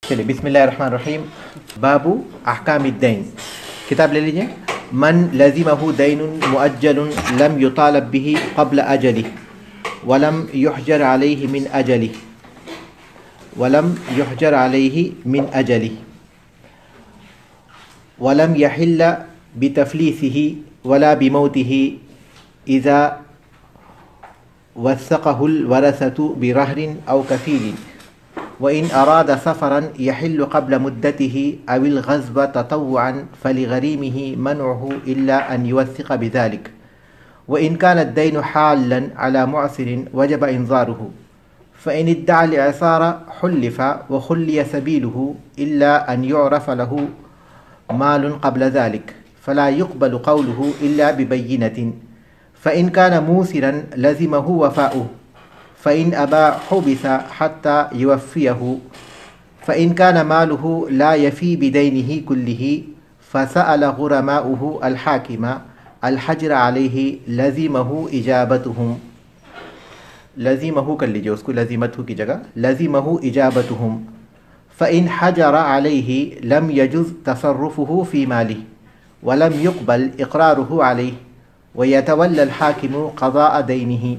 چلیے بسم اللہ الرحمن الرحیم. باب احکام الدین. کتاب لے لیجیے. من لزمہ دین مؤجل لم یطالب به قبل اجلہ ولم یحجر علیہ من اجلہ ولم یحل بتفلیسہ ولا بموتہ اذا وثقہ الورثة برہن او کفیل وإن أراد سفرا يحل قبل مدته أو الغزو تطوعا فلغريمه منعه إلا أن يوثق بذلك وإن كان الدين حالا على معسر وجب إنظاره فإن ادعى الإعسار حلف وخلي سبيله إلا أن يعرف له مال قبل ذلك فلا يقبل قوله إلا ببينة فإن كان موسرا لزمه وفاؤه فإن أبى حبس حتى يوفيه فإن كان ماله لا يفي بدينه كله فسأل غرماؤه الحاكم الحجر عليه لزمه إجابتهم. لزمه کر لیجیے اس کو لزمته کی جگہ لزمه إجابتهم فإن حجر عليه لم يجز تصرفه في ماله ولم يقبل إقراره عليه ويتولى الحاكم قضاء دينه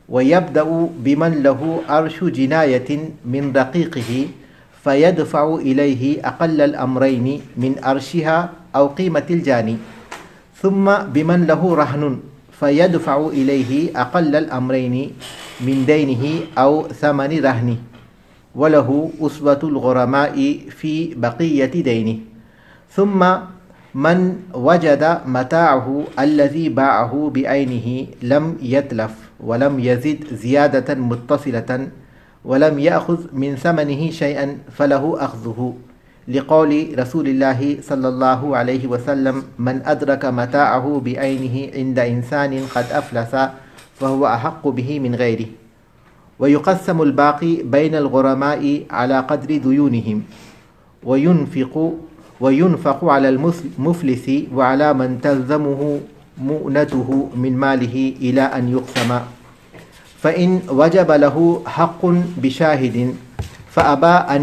ويبدأ بمن له أرش جناية من رقيقه فيدفع إليه أقل الأمرين من أرشها أو قيمة الجاني ثم بمن له رهن فيدفع إليه أقل الأمرين من دينه أو ثمن رهنه وله أسوة الغرماء في بقية دينه ثم من وجد متاعه الذي باعه بعينه لم يتلف ولم يزد زيادة متصلة ولم يأخذ من ثمنه شيئا فله أخذه لقول رسول الله صلى الله عليه وسلم من أدرك متاعه بعينه عند إنسان قد أفلس فهو أحق به من غيره ويقسم الباقي بين الغرماء على قدر ديونهم وينفق على المفلس وعلى من تلزمه مؤنته من ماله إلى أن يقسم فإن وجب له حق بشاهد فأبى أن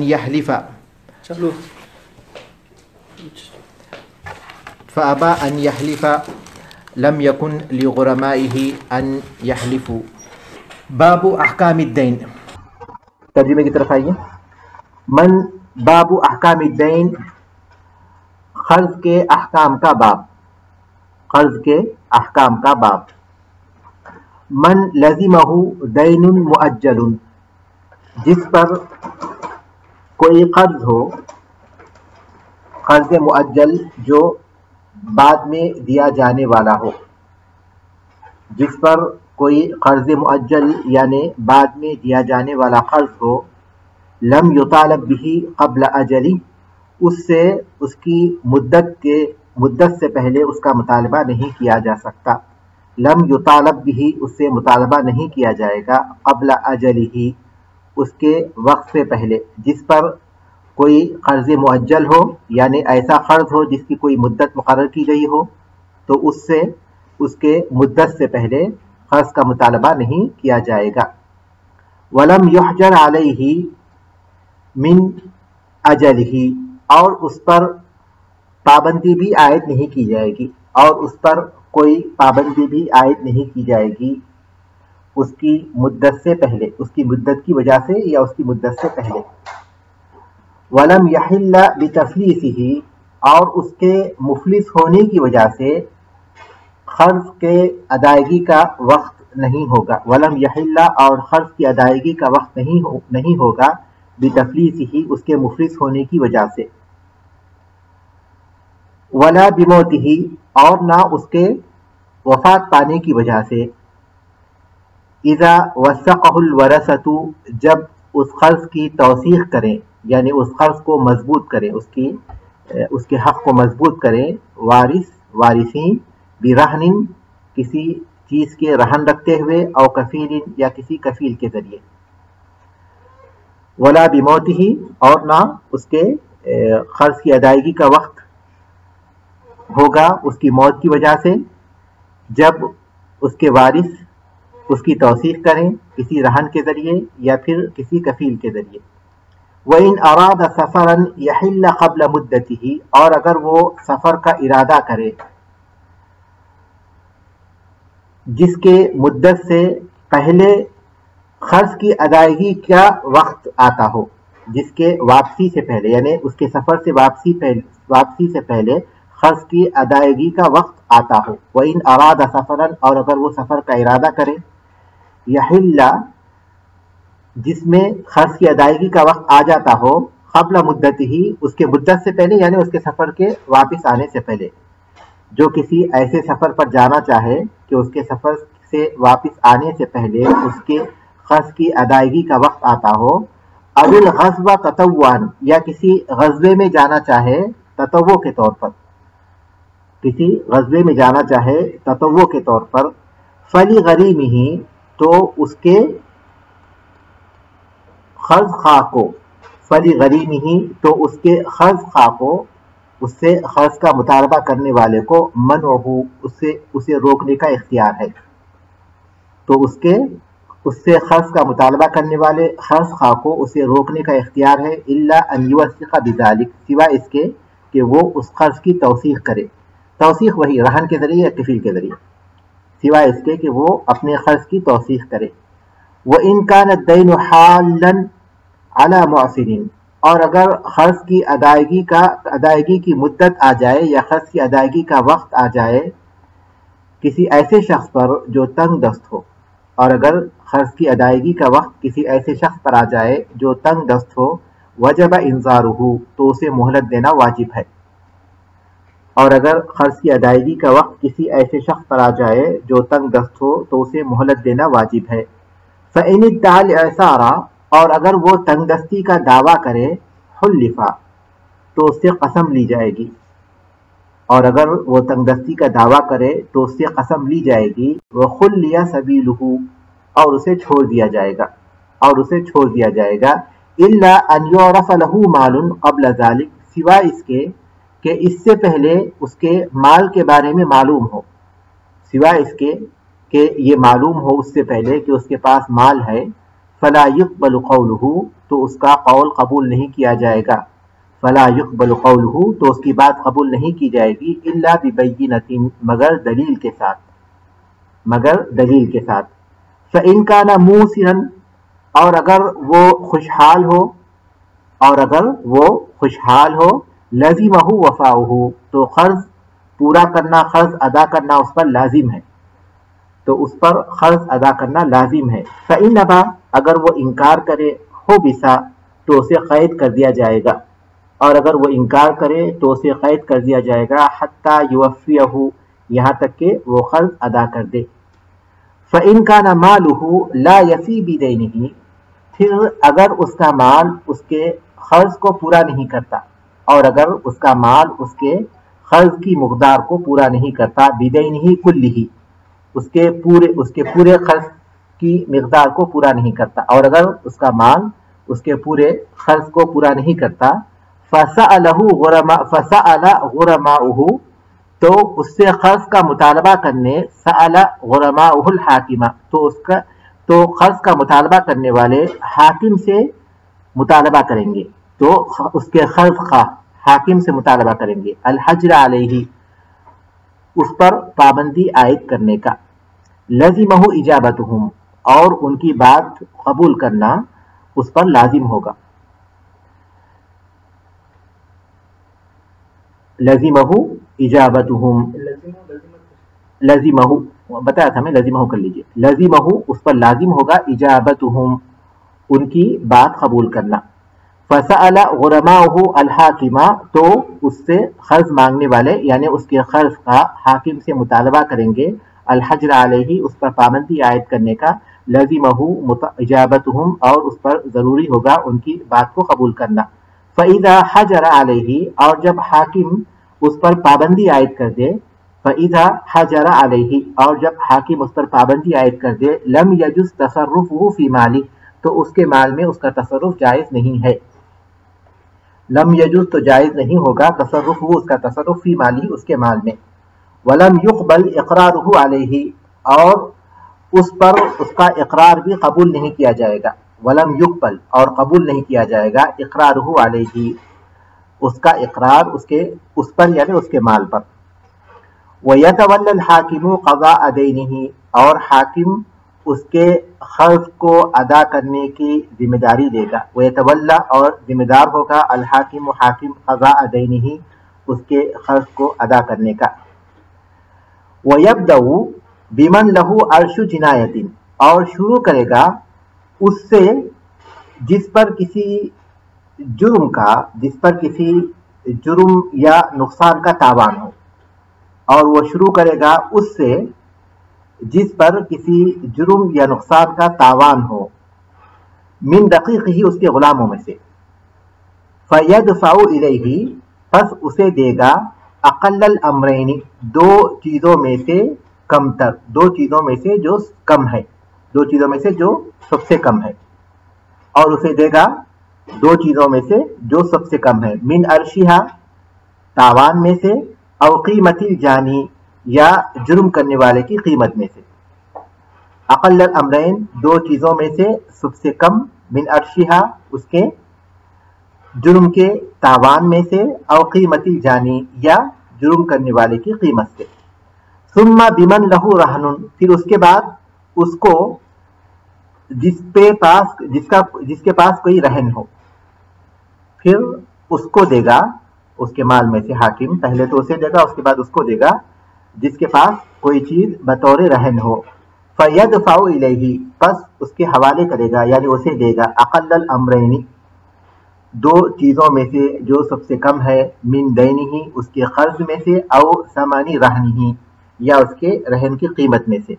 يحلف لم يكن لغرمائه أن يحلفوا. باب احکام الدین. ترجمے کی طرف آئیے. من باب احکام الدین، قرض کے احکام کا باب. قرض کے احکام کا باب. من لزمہ دین مؤجل، جس پر کوئی قرض ہو، قرض مؤجل جو بعد میں دیا جانے والا ہو. جس پر کوئی قرض مؤجل یعنی بعد میں دیا جانے والا قرض ہو، لم یطالب به قبل اجلی، اس سے اس کی مدت سے پہلے اس کا مطالبہ نہیں کیا جا سکتا. لم یطالب به، اس سے مطالبہ نہیں کیا جائے گا، قبل اجلہ، اس کے وقت سے پہلے. جس پر کوئی قرض مؤجل ہو یعنی ایسا قرض ہو جس کی کوئی مدت مقرر کی گئی ہو، تو اس سے اس کے مدت سے پہلے قرض کا مطالبہ نہیں کیا جائے گا. ولم یحجر علیہ من اجلہ، اور اس پر پابندی بھی عائد نہیں کی جائے گی، اور اس پر کوئی پابندی بھی عائد نہیں کی جائے گی اس کی مدت سے پہلے، اس کی مدت کی وجہ سے یا اس کی مدت سے پہلے. ولم یحل بتفلیسہ، اور اس کے مفلس ہونے کی وجہ سے قرض کے ادائیگی کا وقت نہیں ہوگا. ولم یحل، اور قرض کی ادائیگی کا وقت نہیں ہوگا، بتفلیسہ، اس کے مفلس ہونے کی وجہ سے. ولا بموتہ، اور نہ اس کے وفات پانے کی وجہ سے. اذا وثقہ الورثۃ، جب اس قرض کی توثیق کریں یعنی اس قرض کو مضبوط کریں، اس کے حق کو مضبوط کریں وارثین برہن، کسی چیز کے رہن رکھتے ہوئے، او کفیل، یا کسی کفیل کے ذریعے. ولا بموتہ، اور نہ اس کے قرض کی ادائیگی کا وقت ہوگا اس کی موت کی وجہ سے، جب اس کے وارث اس کی توثیق کریں کسی رہن کے ذریعے یا پھر کسی کفیل کے ذریعے. وَإِنْ أَرَادَ سَفَرًا يَحِلَّ قَبْلَ مُدَّتِهِ، اور اگر وہ سفر کا ارادہ کرے جس کے مدت سے پہلے قرض کی ادائیگی کا وقت آتا ہو، جس کے واپسی سے پہلے، یعنی اس کے سفر سے واپسی سے پہلے قرض کی ادائیگی کا وقت آتا ہو. وَإِنْ أَرَادَ سَفَرًا، اور اگر وہ سفر کا ارادہ کرے، یحل جس میں قرض کی ادائیگی کا وقت آ جاتا ہو، قبل مدت ہی اس کے مدت سے پہلے، یعنی اس کے سفر کے واپس آنے سے پہلے. جو کسی ایسے سفر پر جانا چاہے کہ اس کے سفر سے واپس آنے سے پہلے اس کے قرض کی ادائیگی کا وقت آتا ہو، او الغزو تطوعا، یا کسی غزوے میں جانا چاہے تطوع کے طور پر، کسی غزوے میں جانا چاہے تطوع کے طور پر، فلغریمہ، تو اس کے قرض خواہ کو، فلغریمہ، تو اس کے قرض خواہ کو، اس سے قرض کا مطالبہ کرنے والے کو، منعہ، اسے روکنے کا اختیار ہے. تو اس سے قرض کا مطالبہ کرنے والے قرض خواہ کو اسے روکنے کا اختیار ہے، الا ان یوثق بذلک، سوائے اس کے کہ وہ اس قرض کی توثیق کرے. توثیق وہی رہن کے ذریعے یا کفیل کے ذریعے، سوائے اس کے کہ وہ اپنے قرض کی توثیق کرے. وَإِنْ كَانَ الدَّيْنُ حَالًا عَلَى مُعْسِرٍ، اور اگر قرض کی ادائیگی کی مدت آ جائے یا قرض کی ادائیگی کا وقت آ جائے کسی ایسے شخص پر جو تنگ دست ہو، اور اگر قرض کی ادائیگی کا وقت کسی ایسے شخص پر آ جائے جو تنگ دست ہو، وجب انذارہ، تو اسے مہلت دینا واجب ہے. اور اگر قرض کی ادائیگی کا وقت کسی ایسے شخص پر آ جائے جو تنگ دست ہو تو اسے مہلت دینا واجب ہے. فإن ادعى الإعسار، اور اگر وہ تنگ دستی کا دعویٰ کرے، حلفا، تو اس سے قسم لی جائے گی. اور اگر وہ تنگ دستی کا دعویٰ کرے تو اس سے قسم لی جائے گی. وخلی سبیلہ، اور اسے چھوڑ دیا جائے گا. الا ان یعرف له مال قبل ذلك، سوائے اس کے کہ اس سے پہلے اس کے مال کے بارے میں معلوم ہو، سوائے اس کے کہ یہ معلوم ہو اس سے پہلے کہ اس کے پاس مال ہے. فلا يقبل قولہ، تو اس کا قول قبول نہیں کیا جائے گا. فلا يقبل قولہ، تو اس کی بات قبول نہیں کی جائے گی. الا ببینۃ، مگر دلیل کے ساتھ. فإن كان موسرا، اور اگر وہ خوشحال ہو، لزمہ وفاؤہ، تو قرض پورا کرنا، قرض ادا کرنا اس پر لازم ہے، تو اس پر قرض ادا کرنا لازم ہے. فإن ابى، اگر وہ انکار کرے، حبس، تو اسے قید کر دیا جائے گا. اور اگر وہ انکار کرے تو اسے قید کر دیا جائے گا، حتی یوفیہ، یہاں تک کہ وہ قرض ادا کر دے. فإن كان مالہ لا یفی بدینہ، پھر اگر اس کا مال اس کے قرض کو پورا نہیں کرتا، اور اگر اس کا مال اس کے قرض کی مقدار کو پورا نہیں کرتا، بدینہ کلہ، اس کے پورے قرض کی مقدار کو پورا نہیں کرتا، اور اگر اس کا مال اس کے پورے قرض کو پورا نہیں کرتا، فسأل غرماؤہ، تو اس سے قرض کا مطالبہ کرنے، سأل غرماؤہ الحاکمہ، تو قرض کا مطالبہ کرنے والے حاکم سے مطالبہ کریں گے، تو اس کے قرض خواہ حاکم سے مطالبہ کریں گے. الحجر علیہ، اس پر پابندی عائد کرنے کا. لزمہ اجابتہم، اور ان کی بات قبول کرنا اس پر لازم ہوگا. لزمہ اجابتہم، لزمہ بتایا تھا میں، لزمہ کر لیجئے. لزمہ، اس پر لازم ہوگا، اجابتہم، ان کی بات قبول کرنا. فسأل غرماؤہ الحاکمہ، تو اس سے قرض مانگنے والے یعنی اس کے قرض کا حاکم سے مطالبہ کریں گے، الحجر علیہ، اس پر پابندی عائد کرنے کا. لزمہ اجابتہم، اور اس پر ضروری ہوگا ان کی بات کو قبول کرنا. فإذا حجر علیہ، اور جب حاکم اس پر پابندی عائد کر دے، فإذا حجر علیہ، اور جب حاکم اس پر پابندی عائد کر دے، لم یجوز تصرفہ فی مالہ، تو اس کے مال میں اس کا تصرف جائز نہیں ہے. لم یجوز تو جائز نہیں ہوگا، تصرف اس کا تصرف فی مالی، اس کے مال میں. ولم یقبل اقرارہ علیہ، اور اس پر اس کا اقرار بھی قبول نہیں کیا جائے گا. ولم یقبل اور قبول نہیں کیا جائے گا اقرارہ علیہ اس کا اقرار اس پر یعنی اس کے مال پر. وَيَتَوَلَّ الْحَاكِمُ قَضَاءَ دَيْنِهِ اور حاکم اس کے قرض کو ادا کرنے کی ذمہ داری لے گا. وَيَتَوَلَّ اور ذمہ دار ہوگا الحاکم حاکم قضاء دَيْنِهِ اس کے قرض کو ادا کرنے کا. وَيَبْدَأُ بِمَنْ لَهُ عَرْشُ جِنَایَةٍ اور شروع کرے گا اس سے جس پر کسی جرم یا نقصان کا تاوان ہو، اور وہ شروع کرے گا اس سے جس پر کسی جرم یا نقصان کا تاوان ہو، من رقیقہ اس کے غلاموں میں سے. فیدفع الیہ پس اسے دے گا اقل الامرین دو چیزوں میں سے کمتر، دو چیزوں میں سے جو کم ہے، دو چیزوں میں سے جو سب سے کم ہے، اور اسے دے گا دو چیزوں میں سے جو سب سے کم ہے. من عرشہا تاوان میں سے، او قیمت الجانی یا جرم کرنے والے کی قیمت میں سے. اقل الامرین دو چیزوں میں سے سب سے کم، من عرشہا اس کے جرم کے تاوان میں سے، او قیمت الجانی یا جرم کرنے والے کی قیمت سے. ثم بمن لہ رہن پھر اس کے بعد اس کو جس کے پاس کوئی رہن ہو، پھر اس کو دے گا اس کے مال میں سے حاکم. پہلے تو اسے دے گا، اس کے بعد اس کو دے گا جس کے پاس کوئی چیز بطور رہن ہو. فیدفع الیہ پس اس کے حوالے کرے گا یعنی اسے دے گا اقل الامرین دو چیزوں میں سے جو سب سے کم ہے، من دینہ اس کے قرض میں سے، او ثمن رہنہ یا اس کے رہن کی قیمت میں سے،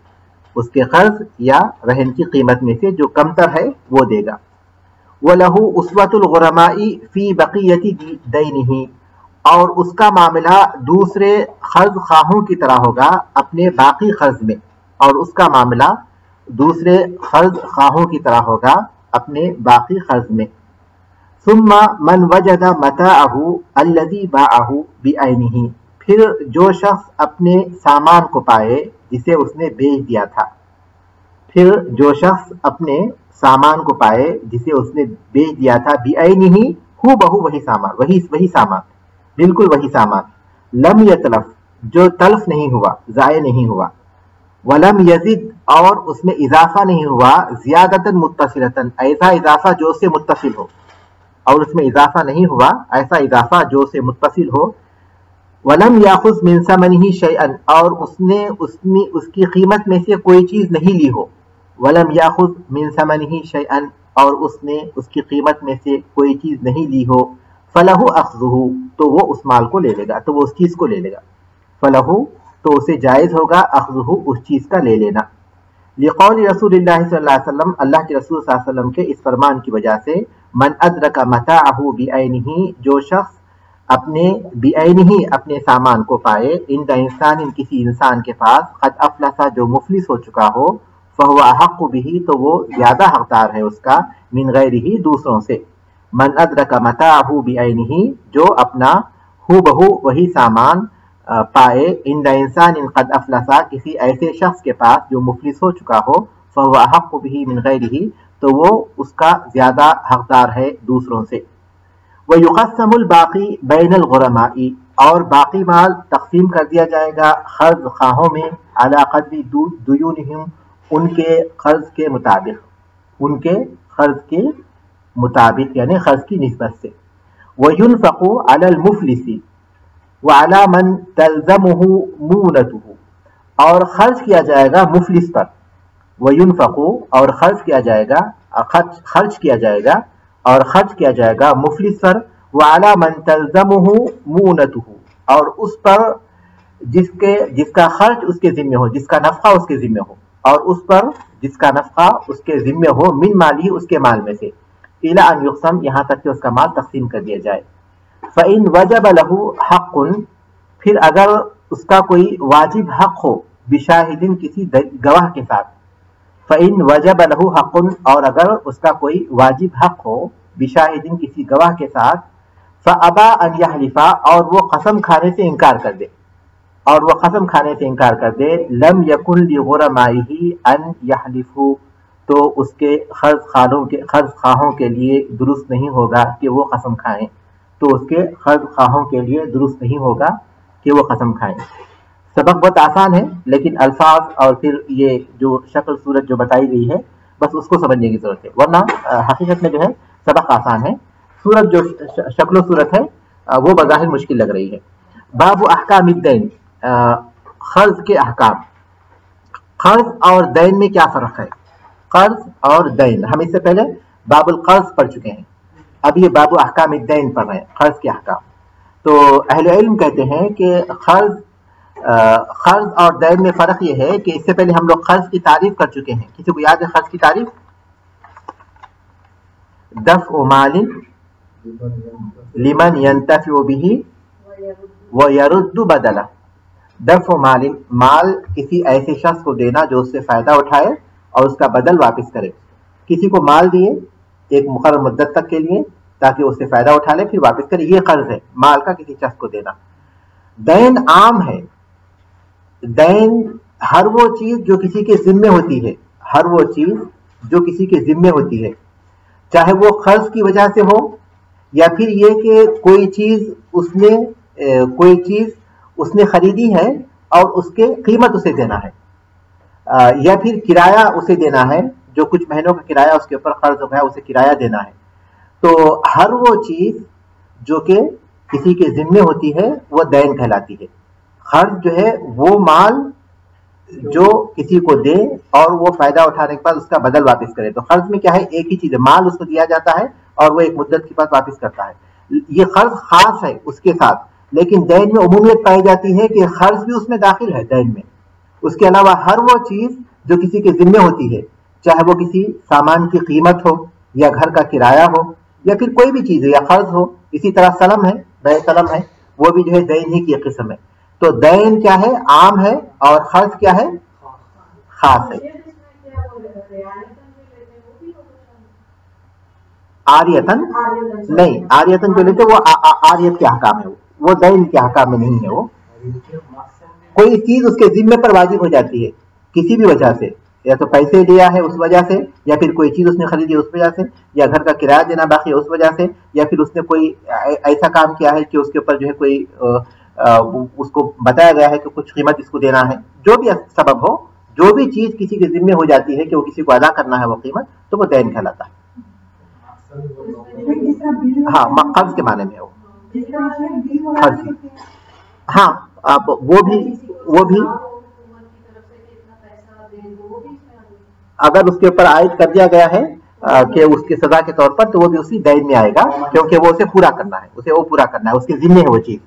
اس کے قرض یا رہن کی قیمت میں سے جو کمتر ہے وہ دے گا. وَلَهُ أُسْوَةُ الْغُرَمَاءِ فِي بَقِيَّةِ دَيْنِهِ اور اس کا معاملہ دوسرے قرض خواہوں کی طرح ہوگا اپنے باقی قرض میں، اور اس کا معاملہ دوسرے قرض خواہوں کی طرح ہوگا اپنے باقی قرض میں. ثُمَّ مَنْ وَجَدَ مَتَاعَهُ الَّذِي بَاعَهُ بِعَيْنِهِ پھر جو شخص اپنے سامان کو پائے جسے اس نے بیچ دیا تھا، پھر جو شخص اپنے سامان کو پائے جسے اس نے بیچ دیا تھا، بعینہ ہو بہو وہی سامان، وہی سامان، بالکل وہی سامان. لم یتلف جو تلف نہیں ہوا، ضائع نہیں ہوا. ولم یزد اور اس میں اضافہ نہیں ہوا، زیادتاً متصلتاً ایسا اضافہ جو سے متصل ہو، اور اس میں اضافہ نہیں ہوا ایسا اضافہ جو سے متصل ہو. ولم یاخذ من ثمنہ شیئا اور اس نے اس کی قیمت میں سے کوئی چیز نہیں لی ہو. ولم یاخذ من ثمنہ شیئا اور اس نے اس کی قیمت میں سے کوئی چیز نہیں لی ہو. فلہ اخذہ تو وہ اس مال کو لے لے گا، تو وہ اس چیز کو لے لے گا. فلہ تو اسے جائز ہوگا اخذہ اس چیز کا لے لینا. لقول رسول اللہ صلی اللہ علیہ وسلم اللہ کے رسول صلی اللہ علیہ وسلم کے اس فرمان کی وجہ سے، من ادرک متاعہ بعینہ جو شخص اپنے بعینہ اپنے سامان کو پائے، عند انسان کسی انسان کے پاس، قد افلس جو مفلس ہو چکا ہو، فہو احق بہ تو وہ زیادہ حقدار ہے اس کا، من غیرہ دوسروں سے. من ادرک متاعہ بعینہ جو اپنا ہو بہو وہی سامان پائے، عند انسان قد افلسا کسی ایسے شخص کے پاس جو مفلس ہو چکا ہو، فہو احق بہ من غیرہ تو وہ اس کا زیادہ حقدار ہے دوسروں سے. وَيُقَسَّمُ الْبَاقِي بَيْنَ الْغُرَمَاءِ اور باقی مال تقسیم کر دیا جائے گا قرض خواہوں میں، علی قدر دیونہم ان کے قرض کے مطابق یعنی قرض کی نسبت سے. وَيُنْفَقُ عَلَى الْمُفْلِسِ وَعَلَى مَنْ تَلْزَمُهُ مُونَتُهُ اور خرچ کیا جائے گا مفلس پر. وَيُنْفَقُ اور خرچ کیا جائے گا مفلس پر. وَعَلَى مَنْ تَلْزَمُهُ مُونَتُهُ اور اس پر جس کا خرچ اس کے ذمہ ہو، جس کا نفقہ اس کے ذمہ ہو، اور اس پر جس کا نفقہ اس کے ذمہ ہو، من مالی اس کے مال میں سے، اِلیٰ ان یقسم یہاں تک کہ اس کا مال تقسیم کر دیا جائے. فَإِنْ وَجَبَ لَهُ حَقٌ پھر اگر اس کا کوئی واجب حق ہو، بشاہدن کسی گواہ کے ساتھ. فَإِنْ وَجَبَ لَهُ حَقٌ اور اگر اس کا کوئی واجب حق ہو، بشاہدن کسی گواہ کے ساتھ. فَأَبَى أَنْ يَحْلِفَ اور وہ قسم کھانے سے انکار کر دے. لَمْ يَكُنْ لِغُرَمَائِهِ أَنْ يَحْلِفُوا تو اس کے قرض خواہوں کے لیے درست نہیں ہوگا کہ وہ قسم کھائیں، تو اس کے قرض خواہوں کے لیے درست نہیں ہوگا کہ وہ قسم کھائیں۔ سبق بہت آسان ہے، لیکن الفاظ اور پھر یہ جو شکل صورت جو بتائی گئی ہے بس اس کو سمجھنے کی ضرورت ہے، ورنہ حقیقت میں جو ہے سبق آسان ہے، صورت جو شکل و صورت ہے وہ بظاہر مشکل لگ رہی ہے۔ باب احکام الدین، قرض کے احکام۔ قرض اور دین میں کیا فرق ہے؟ قرض اور دین، ہم اس سے پہلے باب القرض پڑھ چکے ہیں، اب یہ باب احکام الدین پڑھ رہے ہیں، قرض کے احکام۔ تو اہل علم کہتے ہیں کہ قرض اور دین میں فرق یہ ہے کہ اس سے پہلے ہم لوگ قرض کی تعریف کر چکے ہیں، کسی کو یاد ہے قرض کی تعریف؟ دفع مال لمن ينتفع به ويرد بدلہ۔ دفع مال کسی ایسے شخص کو دینا جو اس سے فائدہ اٹھائے اور اس کا بدل واپس کرے۔ کسی کو مال دیے ایک مقرر مدت تک کے لیے تاکہ اس سے فائدہ اٹھا لے پھر واپس کرے، یہ قرض ہے، مال کا کسی شخص کو دینا۔ دین عام ہے، دین ہر وہ چیز جو کسی کے ذمے ہوتی ہے، ہر وہ چیز جو کسی کے ذمے ہوتی ہے، چاہے وہ قرض کی وجہ سے ہو یا پھر یہ کہ کوئی چیز اس نے خریدی ہے اور اس کے قیمت اسے دینا ہے، یا پھر کرایہ اسے دینا ہے، جو کچھ مہینوں کا کرایہ اس کے اوپر قرض ہو گیا اسے کرایہ دینا ہے۔ تو ہر وہ چیز جو کہ کسی کے ذمے ہوتی ہے وہ دین کہلاتی ہے۔ قرض جو ہے وہ مال جو کسی کو دے اور وہ فائدہ اٹھانے کے بعد اس کا بدل واپس کرے۔ تو قرض میں کیا ہے، ایک ہی چیز ہے، مال اس کو دیا جاتا ہے اور وہ ایک مدت کے بعد واپس کرتا ہے، یہ قرض خاص ہے اس کے ساتھ۔ لیکن دین میں عمومیت پائی جاتی ہے کہ قرض بھی اس میں داخل ہے دین میں۔ اس کے علاوہ ہر وہ چیز جو کسی کے ذمے ہوتی ہے، چاہے وہ کسی سامان کی قیمت ہو یا گھر کا کرایہ ہو یا پھر کوئی بھی چیز ہے یا قرض ہو، اسی طرح سلم ہے، بے سلم ہے، وہ بھی جو ہے دین ہی کی قسم ہے۔ تو دین کیا ہے، عام ہے، اور قرض کیا ہے، خاص ہے۔ آریتن نہیں، آریتن جو لیتے وہ آریت کے احکام ہے، وہ دین کے احکام میں نہیں ہے۔ وہ کوئی چیز اس کے ذمے پر واجب ہو جاتی ہے کسی بھی وجہ سے، یا تو پیسے دیا ہے اس وجہ سے، یا پھر کوئی چیز اس نے خریدی اس وجہ سے، یا گھر کا کرایہ دینا باقی ہے اس وجہ سے، یا پھر اس نے کوئی ایسا کام کیا ہے کہ اس کے اوپر جو ہے کوئی اس کو بتایا گیا ہے کہ کچھ قیمت اس کو دینا ہے، جو بھی سبب ہو، جو بھی چیز کسی کے ذمے ہو جاتی ہے کہ وہ کسی کو ادا کرنا ہے وہ قیمت، تو وہ دین کہلاتا ہے۔ ہاں، قرض کے معنی میں ہو قرض، ہاں وہ بھی اگر اس کے اوپر عائد کر دیا گیا ہے کہ اس کی سزا کے طور پر، تو وہ بھی اسی دین میں آئے گا، کیونکہ وہ اسے پورا کرنا ہے، اسے وہ پورا کرنا ہے، اس کے ذمے ہے وہ چیز۔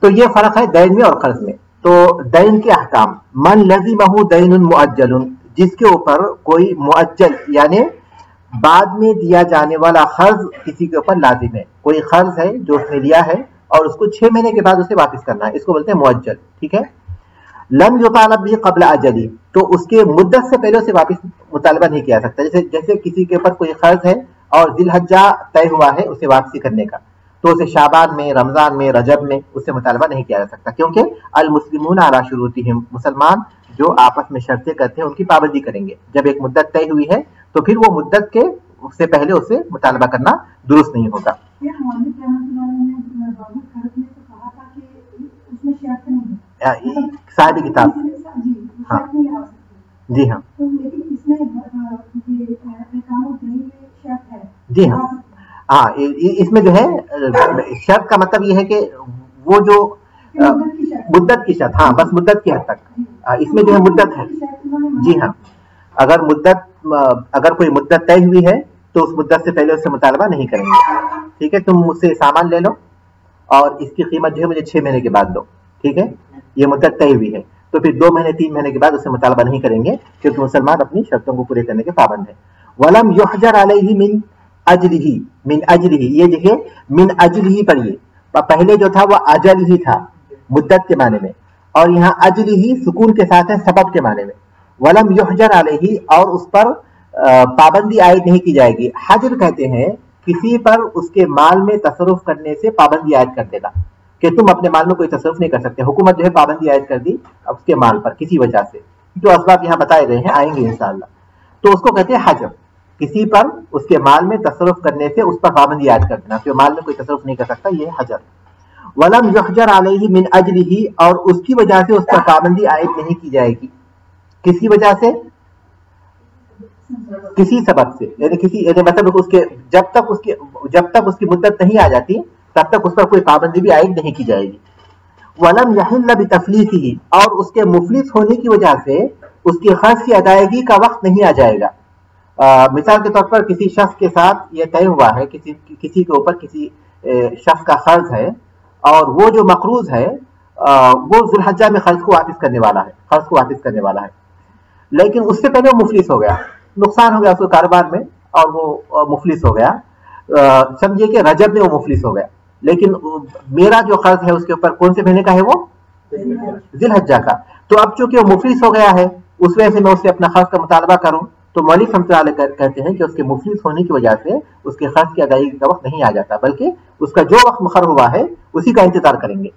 تو یہ فرق ہے دین میں اور قرض میں۔ تو دین کے احکام، من لزمہ دین مؤجل، جس کے اوپر کوئی مؤجل یعنی بعد میں دیا جانے والا قرض کسی کے اوپر لازم ہے، کوئی قرض ہے جو اس نے لیا ہے اور اس کو 6 مہینے کے بعد اسے واپس کرنا ہے، اس کو بولتے ہیں مؤجل، ٹھیک ہے۔ لم یطالب به قبل اجلی، تو اس کے مدت سے پہلے اسے واپس مطالبہ نہیں کیا جا سکتا۔ جیسے کسی کے اوپر کوئی قرض ہے اور ذی الحجہ طے ہوا ہے اسے واپسی کرنے کا، تو اسے شعبان میں، رمضان میں، رجب میں اس سے مطالبہ نہیں کیا جا سکتا، کیونکہ المسلمون علی شروطہم، مسلمان جو آپس میں شرطیں کرتے ہیں ان کی پابندی کریں گے۔ جب ایک مدت طے ہوئی ہے تو پھر وہ مدت کے سے پہلے اسے مطالبہ کرنا درست نہیں ہوگا۔ صاحب کتاب، ہاں جی ہاں جی ہاں ہاں، اس میں جو ہے شرط کا مطلب یہ ہے کہ وہ جو مدت کی شرط، ہاں بس مدت کی حد تک، اس میں جو ہے مدت ہے، جی ہاں، اگر کوئی مدت طے ہوئی ہے تو اس مدت سے پہلے اس سے مطالبہ نہیں کریں گے، ٹھیک ہے۔ تم مجھ سے سامان لے لو اور اس کی قیمت جو ہے مجھے 6 مہینے کے بعد دو، ٹھیک ہے، یہ مدت طے ہوئی ہے، تو پھر 2 مہینے 3 مہینے کے بعد اس سے مطالبہ نہیں کریں گے، کیونکہ مسلمان اپنی شرطوں کو پورے کرنے کے پابند ہے۔ ولم یحجر علیہ من اجلہ، من اجلہ، یہ دیکھیے من اجلہ پڑھیے، پہلے جو تھا وہ اجل ہی تھا مدت کے معنی میں، اور یہاں اجلہ سکون کے ساتھ ہے سبب کے معنی میں۔ ولم یحجر علیہ، اور اس پر پابندی عائد نہیں کی جائے گی۔ حجر کہتے ہیں کسی پر اس کے مال میں تصرف کرنے سے پابندی عائد کر دینا، کہ تم اپنے مال میں کوئی تصرف نہیں کر سکتے، حکومت جو ہے پابندی عائد کر دی اس کے مال پر کسی وجہ سے، جو اسباب یہاں بتائے گئے ہیں آئیں گے انشاءاللہ۔ تو اس کو کہتے ہیں حجر. کسی پر اس کے مال میں تصرف کرنے سے اس پر پابندی عائد کر دینا کہ مال میں کوئی تصرف نہیں کر سکتا, یہ ہے حجر. ولم یحجر علیہ من اجلہ, اور اس کی وجہ سے اس پر پابندی عائد نہیں کی جائے گی. کسی وجہ سے, کسی سبب سے, یعنی مطلب اس کے جب تک اس کی مدت نہیں آ جاتی تب تک اس پر کوئی پابندی بھی عائد نہیں کی جائے گی. ولم یحل بتفلیسہ, اور اس کے مفلس ہونے کی وجہ سے اس کی قرض کی ادائیگی کا وقت نہیں آ جائے گا. مثال کے طور پر کسی شخص کے ساتھ یہ طے ہوا ہے, کسی کے اوپر کسی شخص کا قرض ہے, اور وہ جو مقروض ہے وہ ذو الحجہ میں قرض کو واپس کرنے والا ہے, لیکن اس سے پہلے وہ مفلس ہو گیا, نقصان ہو گیا اس کو کاروبار میں اور وہ مفلس ہو گیا. سمجھیے کہ رجب میں وہ مفلس ہو گیا, لیکن میرا جو قرض ہے اس کے اوپر کون سے مہینے کا ہے, وہ ذی الحجہ کا. تو اب چونکہ وہ مفلس ہو گیا ہے, اس وجہ سے میں اس سے اپنا قرض کا مطالبہ کروں, تو مولوی رحمۃ اللہ علیہ کہتے ہیں کہ اس کے مفلس ہونے کی وجہ سے اس کے قرض کی ادائیگی کا وقت نہیں آ جاتا, بلکہ اس کا جو وقت مقرر ہوا ہے اسی کا انتظار کریں گے.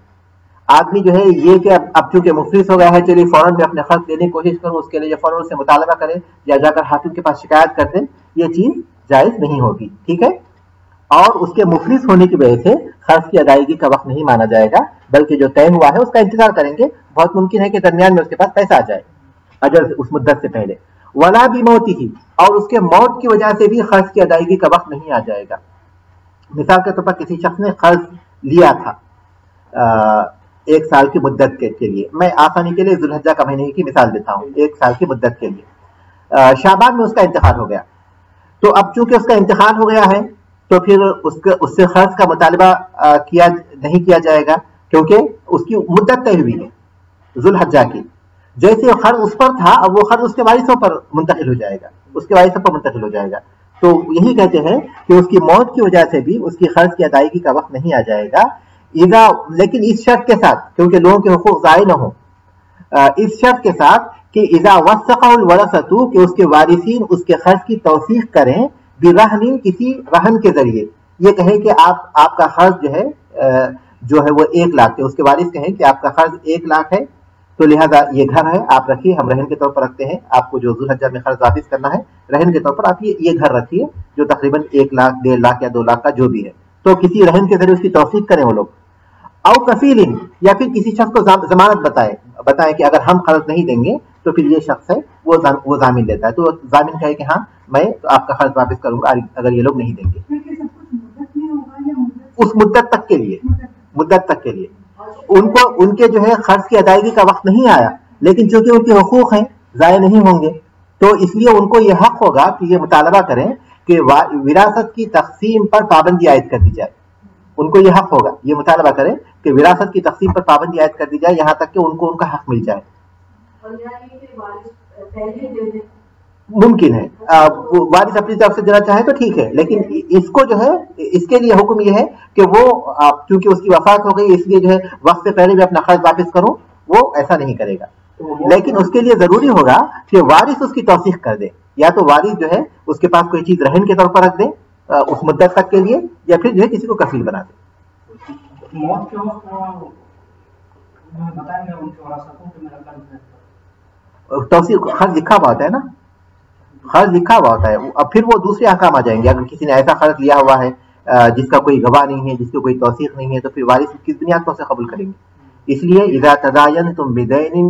آدمی جو ہے یہ کہ اب چونکہ مفلس ہو گیا ہے, چلیے فوراً میں اپنے قرض دینے کی کوشش کروں, اس کے لیے فوراً سے مطالبہ کرے یا جا کر حاکم کے پاس شکایت کر دیں, یہ چیز جائز نہیں ہوگی. ٹھیک ہے, اور اس کے مفلس ہونے کی وجہ سے قرض کی ادائیگی کا وقت نہیں مانا جائے گا, بلکہ جو طے ہوا ہے اس کا انتظار کریں گے. بہت ممکن ہے کہ درمیان میں اس کے پاس پیسہ آ جائے اجل اس مدت سے پہلے. ولا بموتہ, اور اس کے موت کی وجہ سے بھی قرض کی ادائیگی کا وقت نہیں آ جائے گا. مثال کے طور پر کسی شخص نے قرض لیا تھا 1 سال کی مدت کے لیے, میں آسانی کے لیے ذو الحجہ کا مہینے کی مثال دیتا ہوں, 1 سال کی مدت کے لیے. شعبان میں اس کا انتقال ہو گیا, تو اب چونکہ اس کا انتقال ہو گیا ہے تو پھر اس سے قرض کا مطالبہ نہیں کیا جائے گا, کیونکہ اس کی مدت طے ہوئی ہے ذو الحجہ کی. جیسے قرض اس پر تھا, اب وہ قرض اس کے وارثوں پر منتقل ہو جائے گا, تو یہی کہتے ہیں کہ اس کی موت کی وجہ سے بھی اس کی قرض کی ادائیگی کا وقت نہیں آ جائے گا. لیکن اس شرط کے ساتھ, کیونکہ لوگوں کے حقوق ضائع نہ ہو, اس شرط کے ساتھ کہ اذا وثقہ الورثۃ, کہ اس کے وارثین اس کے قرض کی توثیق کریں برہن, کسی رہن کے ذریعے. یہ کہیں کہ آپ کا قرض جو ہے وہ 1 لاکھ ہے, اس کے وارث کہیں کہ آپ کا قرض 1 لاکھ ہے, تو لہذا یہ گھر ہے آپ رکھیے, ہم رہن کے طور پر رکھتے ہیں, آپ کو جو ذو الحجہ میں قرض واپس کرنا ہے رہن کے طور پر آپ یہ گھر رکھیے جو تقریباً 1 لاکھ 1.5 لاکھ یا 2 لاکھ کا جو بھی ہے. تو کسی رہن کے ذریعے اس کی توثیق کریں وہ لوگ. او کفیل, یا پھر کسی شخص کو ضمانت بتائیں کہ اگر ہم قرض نہیں دیں گے تو پھر یہ شخص ہے وہ ضامن لیتا ہے, تو ضامن کہے کہ ہاں میں آپ کا قرض واپس کروں گا اگر یہ لوگ نہیں دیں گے. اس مدت تک کے لیے ان کے جو ہے قرض کی ادائیگی کا وقت نہیں آیا, لیکن چونکہ ان کے حقوق ہیں ضائع نہیں ہوں گے, تو اس لیے ان کو یہ حق ہوگا کہ یہ مطالبہ کریں کہ وراثت کی تقسیم پر پابندی عائد کر دی جائے. ان کو یہ حق ہوگا, یہ مطالبہ کریں کہ وراثت کی تقسیم پر پابندی عائد کر دی جائے, یہاں تک کہ ان کو ان کا حق مل جائے. ممکن ہے وارث اپنی طرف سے دینا چاہے تو ٹھیک ہے, لیکن اس کو جو ہے اس کے لیے حکم یہ ہے کہ وہ چونکہ اس کی وفات ہو گئی اس لیے جو ہے وقت سے پہلے بھی اپنا قرض واپس کروں, وہ ایسا نہیں کرے گا. لیکن اس کے لیے ضروری ہوگا کہ وارث اس کی توثیق کر دے, یا تو وارث جو ہے اس کے پاس کوئی چیز رہن کے طور پر رکھ دے اس مدت تک کے لیے, یا پھر جو ہے کسی کو کفیل بنا دے. توثیق قرض لکھا ہوا ہوتا ہے نا, قرض لکھا ہوا ہوتا ہے, اب پھر وہ دوسرے احکام آ جائیں گے. اگر کسی نے ایسا قرض لیا ہوا ہے جس کا کوئی گواہ نہیں ہے, جس کی کوئی توثیق نہیں ہے, تو پھر وارث کس بنیاد پر اسے قبول کریں گے. اس لیے اذا تداینتم بدین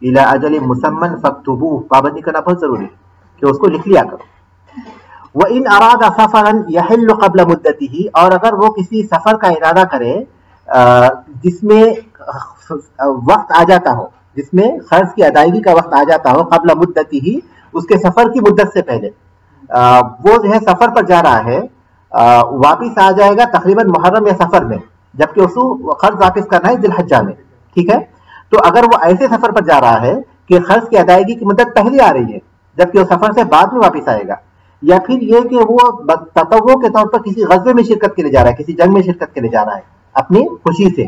الی اجل مسمى فاکتبوه, پابندی کرنا بہت ضروری ہے کہ اس کو لکھ لیا کرو. وان اراد سفرا يحل قبل مدته, اور اگر وہ کسی سفر کا ارادہ کرے جس میں وقت آ جاتا ہو, جس میں قرض کی ادائیگی کا وقت آ جاتا ہو, قبل مدته, اس کے سفر کی مدت سے پہلے, وہ جو ہے سفر پر جا رہا ہے, واپس آ جائے گا تقریباً محرم یا سفر میں, جبکہ اس کو قرض واپس کرنا ہے ذی الحجہ میں. ٹھیک ہے, تو اگر وہ ایسے سفر پر جا رہا ہے کہ قرض کی ادائیگی کی مدت پہلے آ رہی ہے جبکہ وہ سفر سے بعد میں واپس آئے گا, یا پھر یہ کہ وہ تطوع کے طور پر کسی غزوے میں شرکت کے لیے جا رہا ہے, کسی جنگ میں شرکت کے لیے جا رہا ہے اپنی خوشی سے,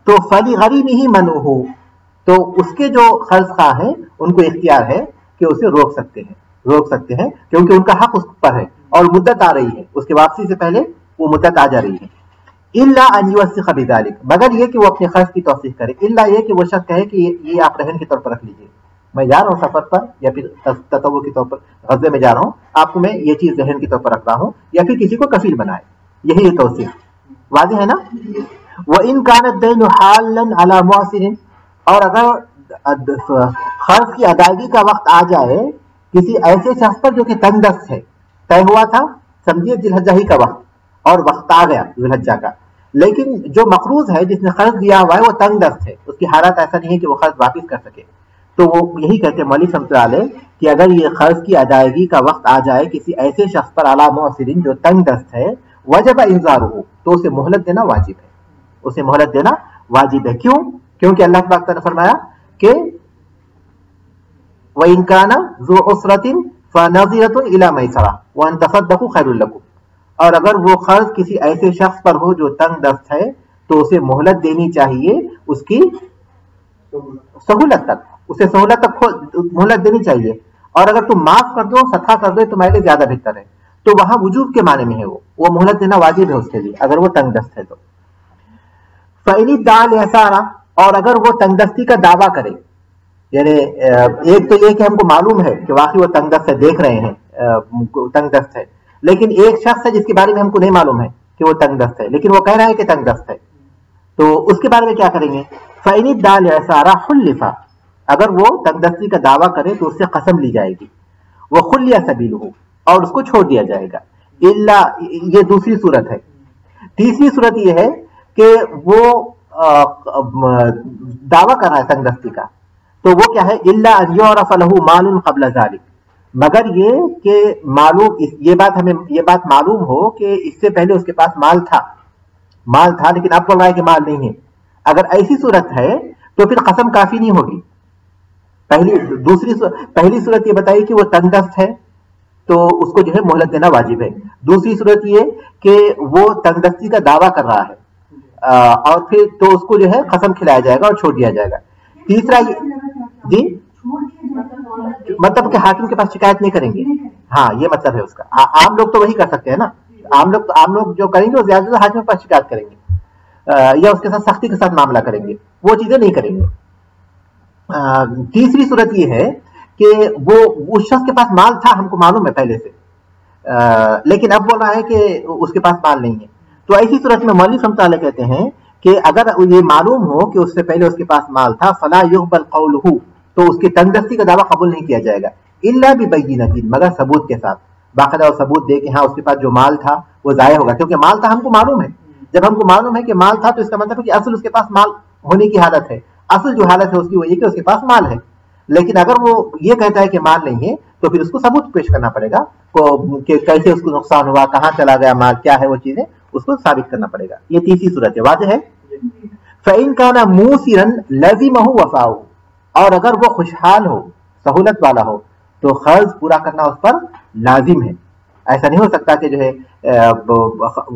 تو فَلِغَرِيمِهِ مَنْعُهُ, تو اس کے جو قرض خواہ ہیں ان کو اختیار ہے کہ اسے روک سکتے ہیں کیونکہ ان کا حق اس پر ہے اور مدت آ رہی ہے, اس کے واپسی سے پہلے وہ مدت آ جا رہی ہے. الا ان یوثق بذلک, مگر یہ کہ وہ اپنے قرض کی توثیق کرے, الا یہ کہ وہ شخص کہے کہ یہ آپ رہن کے طور پر رکھ لیجیے, میں جا رہا ہوں سفر پر یا پھر تطوع کے طور پر غزے میں جا رہا ہوں، آپ کو میں یہ چیز ذہن کے طور پر رکھ رہا ہوں، یا پھر کسی کو کفیل بنائے، یہی یہ توصیف واضح ہے نا؟ وَإِن كَانَ الدَّيْنُ حَالًا عَلَى مُعْسِرٍ، اور اگر قرض کی ادائیگی کا وقت آ جائے کسی ایسے شخص پر جو کہ تنگ دست ہے، طے ہوا تھا سمجھیے ذی الحجہ ہی کا وقت، اور وقت آ گیا ذی الحجہ کا، لیکن جو مقروض ہے جس نے قرض دیا ہوا ہے وہ تنگ دست ہے، اس کی حالت ایسا نہیں ہے کہ وہ قرض واپس کر سکے، تو وہ یہی کہتے ہیں مولوی رحمۃ اللہ علیہ کہ اگر یہ قرض کی ادائیگی کا وقت آ جائے کسی ایسے شخص پر علی معسرین جو تنگ دست ہے، وجب انذارہ، تو اسے مہلت دینا واجب ہے، اسے مہلت دینا واجب ہے۔ کیوں؟ کیونکہ اللہ تبارک نے فرمایا کہ وَإِن كَانَ ذُو عُسْرَةٍ فَنَظِرَةٌ إِلَىٰ مَيْسَرَةٍ وَأَن تَصَدَّقُوا خَيْرٌ لَكُمْ، اور اگر وہ قرض کسی ایسے شخص پر ہو جو تنگ دست ہے تو اسے مہلت دینی چاہیے، اس کی سہولت تک، اسے سہولت تک مہلت دینی چاہیے، اور اگر تم معاف کر دو، صفحہ کر دو، تمہارے لیے زیادہ بہتر ہے، تو وہاں وجوب کے معنی میں ہے، وہ مہلت دینا واجب ہے اس کے لیے اگر وہ تنگ دست ہے تو۔ فَإِنِ ادَّعَى الْإِعْسَارَ، اور اگر وہ تنگ دستی کا دعویٰ کرے، یعنی ایک تو یہ کہ ہم کو معلوم ہے کہ واقعی وہ تنگ دست ہے، دیکھ رہے ہیں تنگ دست ہے، لیکن ایک شخص ہے جس کے بارے میں ہم کو نہیں معلوم ہے کہ وہ تنگ دست ہے، لیکن وہ کہہ رہا ہے کہ تنگ دست ہے، تو اس کے بارے میں کیا کریں گے؟ فَإِنِ ادَّعَى الْإِعْسَارَ حُلِّفَ، اگر وہ تنگ دستی کا دعویٰ کرے تو اس سے قسم لی جائے گی، وَخُلِّيَ سَبِيلُهُ، اور اس کو چھوڑ دیا جائے گا، یہ دوسری صورت ہے۔ تیسری صورت یہ ہے کہ وہ دعویٰ کر رہا ہے تنگ دستی کا، تو وہ کیا ہے؟ الا ان يعرف له مال قبل ذلك، مگر یہ کہ معلوم، یہ بات معلوم ہو کہ اس سے پہلے اس کے پاس مال تھا لیکن اب بول رہا ہے کہ مال نہیں ہے، اگر ایسی صورت ہے تو پھر قسم کافی نہیں ہوگی۔ پہلی صورت یہ بتائی کہ وہ تنگ دست ہے تو اس کو جو ہے مہلت دینا واجب ہے، دوسری صورت یہ کہ وہ تنگ دستی کا دعویٰ کر رہا ہے اور پھر تو اس کو جو ہے قسم کھلایا جائے گا اور چھوڑ دیا جائے گا۔ تیسرا جی مطلب کہ حاکم کے پاس شکایت نہیں کریں گے، ہاں یہ مطلب ہے اس کا۔ عام لوگ تو وہی کر سکتے ہیں نا، عام لوگ جو کریں گے وہ زیادہ سے حاکم کے پاس شکایت کریں گے یا اس کے ساتھ سختی کے ساتھ معاملہ کریں گے، وہ چیزیں نہیں کریں گے۔ تیسری صورت یہ ہے کہ وہ اس شخص کے پاس مال تھا، ہم کو معلوم ہے پہلے سے، لیکن اب بول رہا ہے کہ اس کے پاس مال نہیں ہے، تو ایسی صورت میں مولوی رحمۃ اللہ کہتے ہیں کہ اگر یہ معلوم ہو کہ اس سے پہلے اس کے پاس مال تھا، فلا يقبل قولہ، تو اس کی تنگ دستی کا دعویٰ قبول نہیں کیا جائے گا، الا ببینۃ، مگر ثبوت کے ساتھ، باقاعدہ ثبوت دے کہ ہاں اس کے پاس جو مال تھا وہ ضائع ہوگا، کیونکہ مال تھا ہم کو معلوم ہے، جب ہم کو معلوم ہے کہ مال تھا تو اس کا مطلب ہے کہ اصل اس کے پاس مال ہونے کی حالت ہے، اصل جو حالت ہے اس کی وہ یہ کہ اس کے پاس مال ہے، لیکن اگر وہ یہ کہتا ہے کہ مال نہیں ہے تو پھر اس کو ثبوت پیش کرنا پڑے گا کہ کیسے اس کو نقصان ہوا، کہاں چلا گیا مال، کیا ہے وہ چیزیں، اس کو ثابت کرنا پڑے گا۔ یہ تیسری صورت ہے، واضح ہے۔ فَإِن كَانَ مُوسِرًا لَزِمَهُ وَفَاؤُهُ، اور اگر وہ خوشحال ہو، سہولت والا ہو، تو قرض پورا کرنا اس پر لازم ہے، ایسا نہیں ہو سکتا کہ جو ہے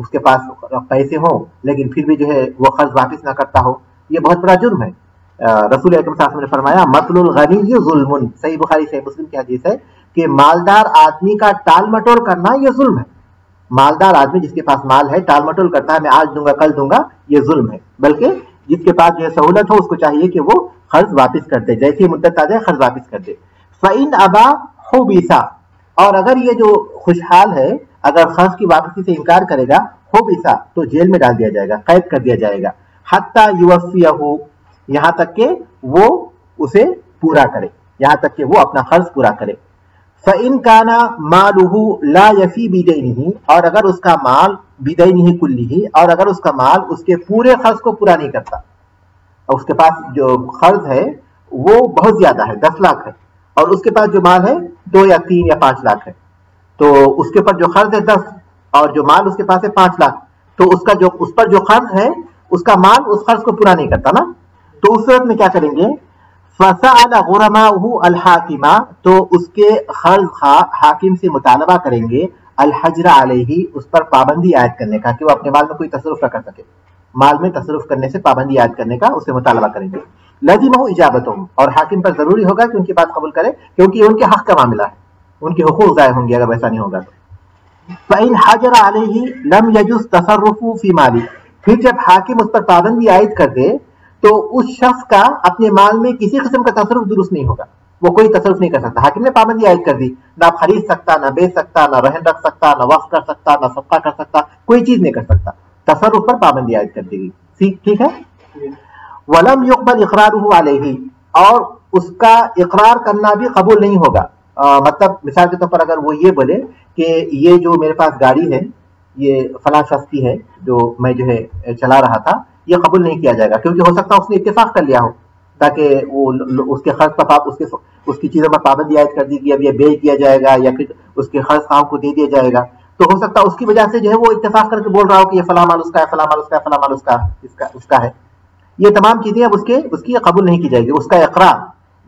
اس کے پاس پیسے ہوں لیکن پھر بھی جو ہے وہ قرض واپس نہ کرتا ہو، یہ بہت بڑا جرم ہے۔ رسول اکرم صلی اللہ علیہ وسلم نے فرمایا مطل الغنی ظلم، صحیح بخاری صحیح مسلم کی حدیث ہے کہ مالدار آدمی کا ٹال مٹول کرنا یہ ظلم ہے، مالدار آدمی جس کے پاس مال ہے ٹال مٹول کرتا ہے، میں آج دوں گا کل دوں گا، یہ ظلم ہے، بلکہ جس کے پاس جو سہولت ہو اس کو چاہیے کہ وہ قرض واپس کر دے، جیسی مدت آ جائے قرض واپس کر دے۔ فَإِنْ أَبَى حُبِسَ، اور اگر یہ جو خوشحال ہے اگر قرض کی واپسی سے انکار کرے گا، حُبِسَ، تو جیل میں ڈال دیا جائے گا، قید کر دیا جائے گا، حَتَّى يُوَفِّيَهُ، یہاں تک کہ وہ اسے پورا کرے، یہاں تک کہ وہ اپنا قرض پورا کرے۔ فَإِنْ كَانَ مَالُهُ لَا يَفِي بِدَيْنِهِ، اور اگر اس کا مال بِدَيْنِهِ كُلِّهِ، اور اگر اس کا مال اس کے پورے قرض کو پورا نہیں کرتا، اور اس کے پاس جو قرض ہے وہ بہت زیادہ ہے، 10 لاکھ ہے، اور اس کے پاس جو مال ہے 2 یا 3 یا 5 لاکھ ہے، تو اس کے اوپر جو قرض ہے 10 اور جو مال اس کے پاس ہے 5 لاکھ، تو اس پر جو قرض ہے اس کا مال اس قرض کو پورا نہیں کرتا نا، تو اس صورت میں کیا کریں گے؟ فَسَأَلَ غُرَمَاؤُهُ الْحَاكِمَ، تو اس کے قرض خواہ حاکم سے مطالبہ کریں گے الحجر علیہ، اس پر پابندی عائد کرنے کا، کہ وہ اپنے مال میں کوئی تصرف نہ کر سکے، مال میں تصرف کرنے سے پابندی عائد کرنے کا اس سے مطالبہ کریں گے۔ لَزِمَهُ اِجَابَتُهُمْ، اور حاکم پر ضروری ہوگا کہ ان کی بات قبول کرے، کیونکہ یہ ان کے حق کا معاملہ ہے، ان کے حقوق ضائع ہوں گے اگر ویسا نہیں ہوگا تو۔ فَإِنْ حَجَرَ عَلَيْهِ لَمْ يَجُزْ تَصَرُّفُهُ فِي مَالِهِ، پھر جب حاکم اس پر پابندی عائد کر دے تو اس شخص کا اپنے مال میں کسی قسم کا تصرف درست نہیں ہوگا، وہ کوئی تصرف نہیں کر سکتا. حاکم نے پابندی عائد کر دی, نہ آپ خرید سکتا, نہ بیچ سکتا, نہ رہن رکھ سکتا, نہ وقف کر سکتا, نہ صدقہ کر سکتا, کوئی چیز نہیں کر سکتا. تصرف پر پابندی عائد کر دی گئی. ٹھیک ہے. ولم يقبل اقرارہ علیہ, اور اس کا اقرار کرنا بھی قبول نہیں ہوگا. مطلب مثال کے طور پر اگر وہ یہ بولے کہ یہ جو میرے پاس گاڑی ہے یہ فلاں شخص کی ہے جو میں جو ہے چلا رہا تھا, یہ قبول نہیں کیا جائے گا, کیونکہ ہو سکتا ہے اس نے اتفاق کر لیا ہو تاکہ وہ اس کے خرچ پر اس کی چیزوں پر پابندی عائد کر دی کہ اب یہ بیچ دیا جائے گا یا پھر اس کے خرچ خواہوں کو دے دیا جائے گا. تو ہو سکتا ہے اس کی وجہ سے جو ہے وہ اتفاق کر کے بول رہا ہو کہ یہ فلاں مال اس کا ہے, فلاں مال اس کا ہے, فلاں مال اس کا ہے. یہ تمام چیزیں اب اس کی قبول نہیں کی جائے گی. اس کا اقرار,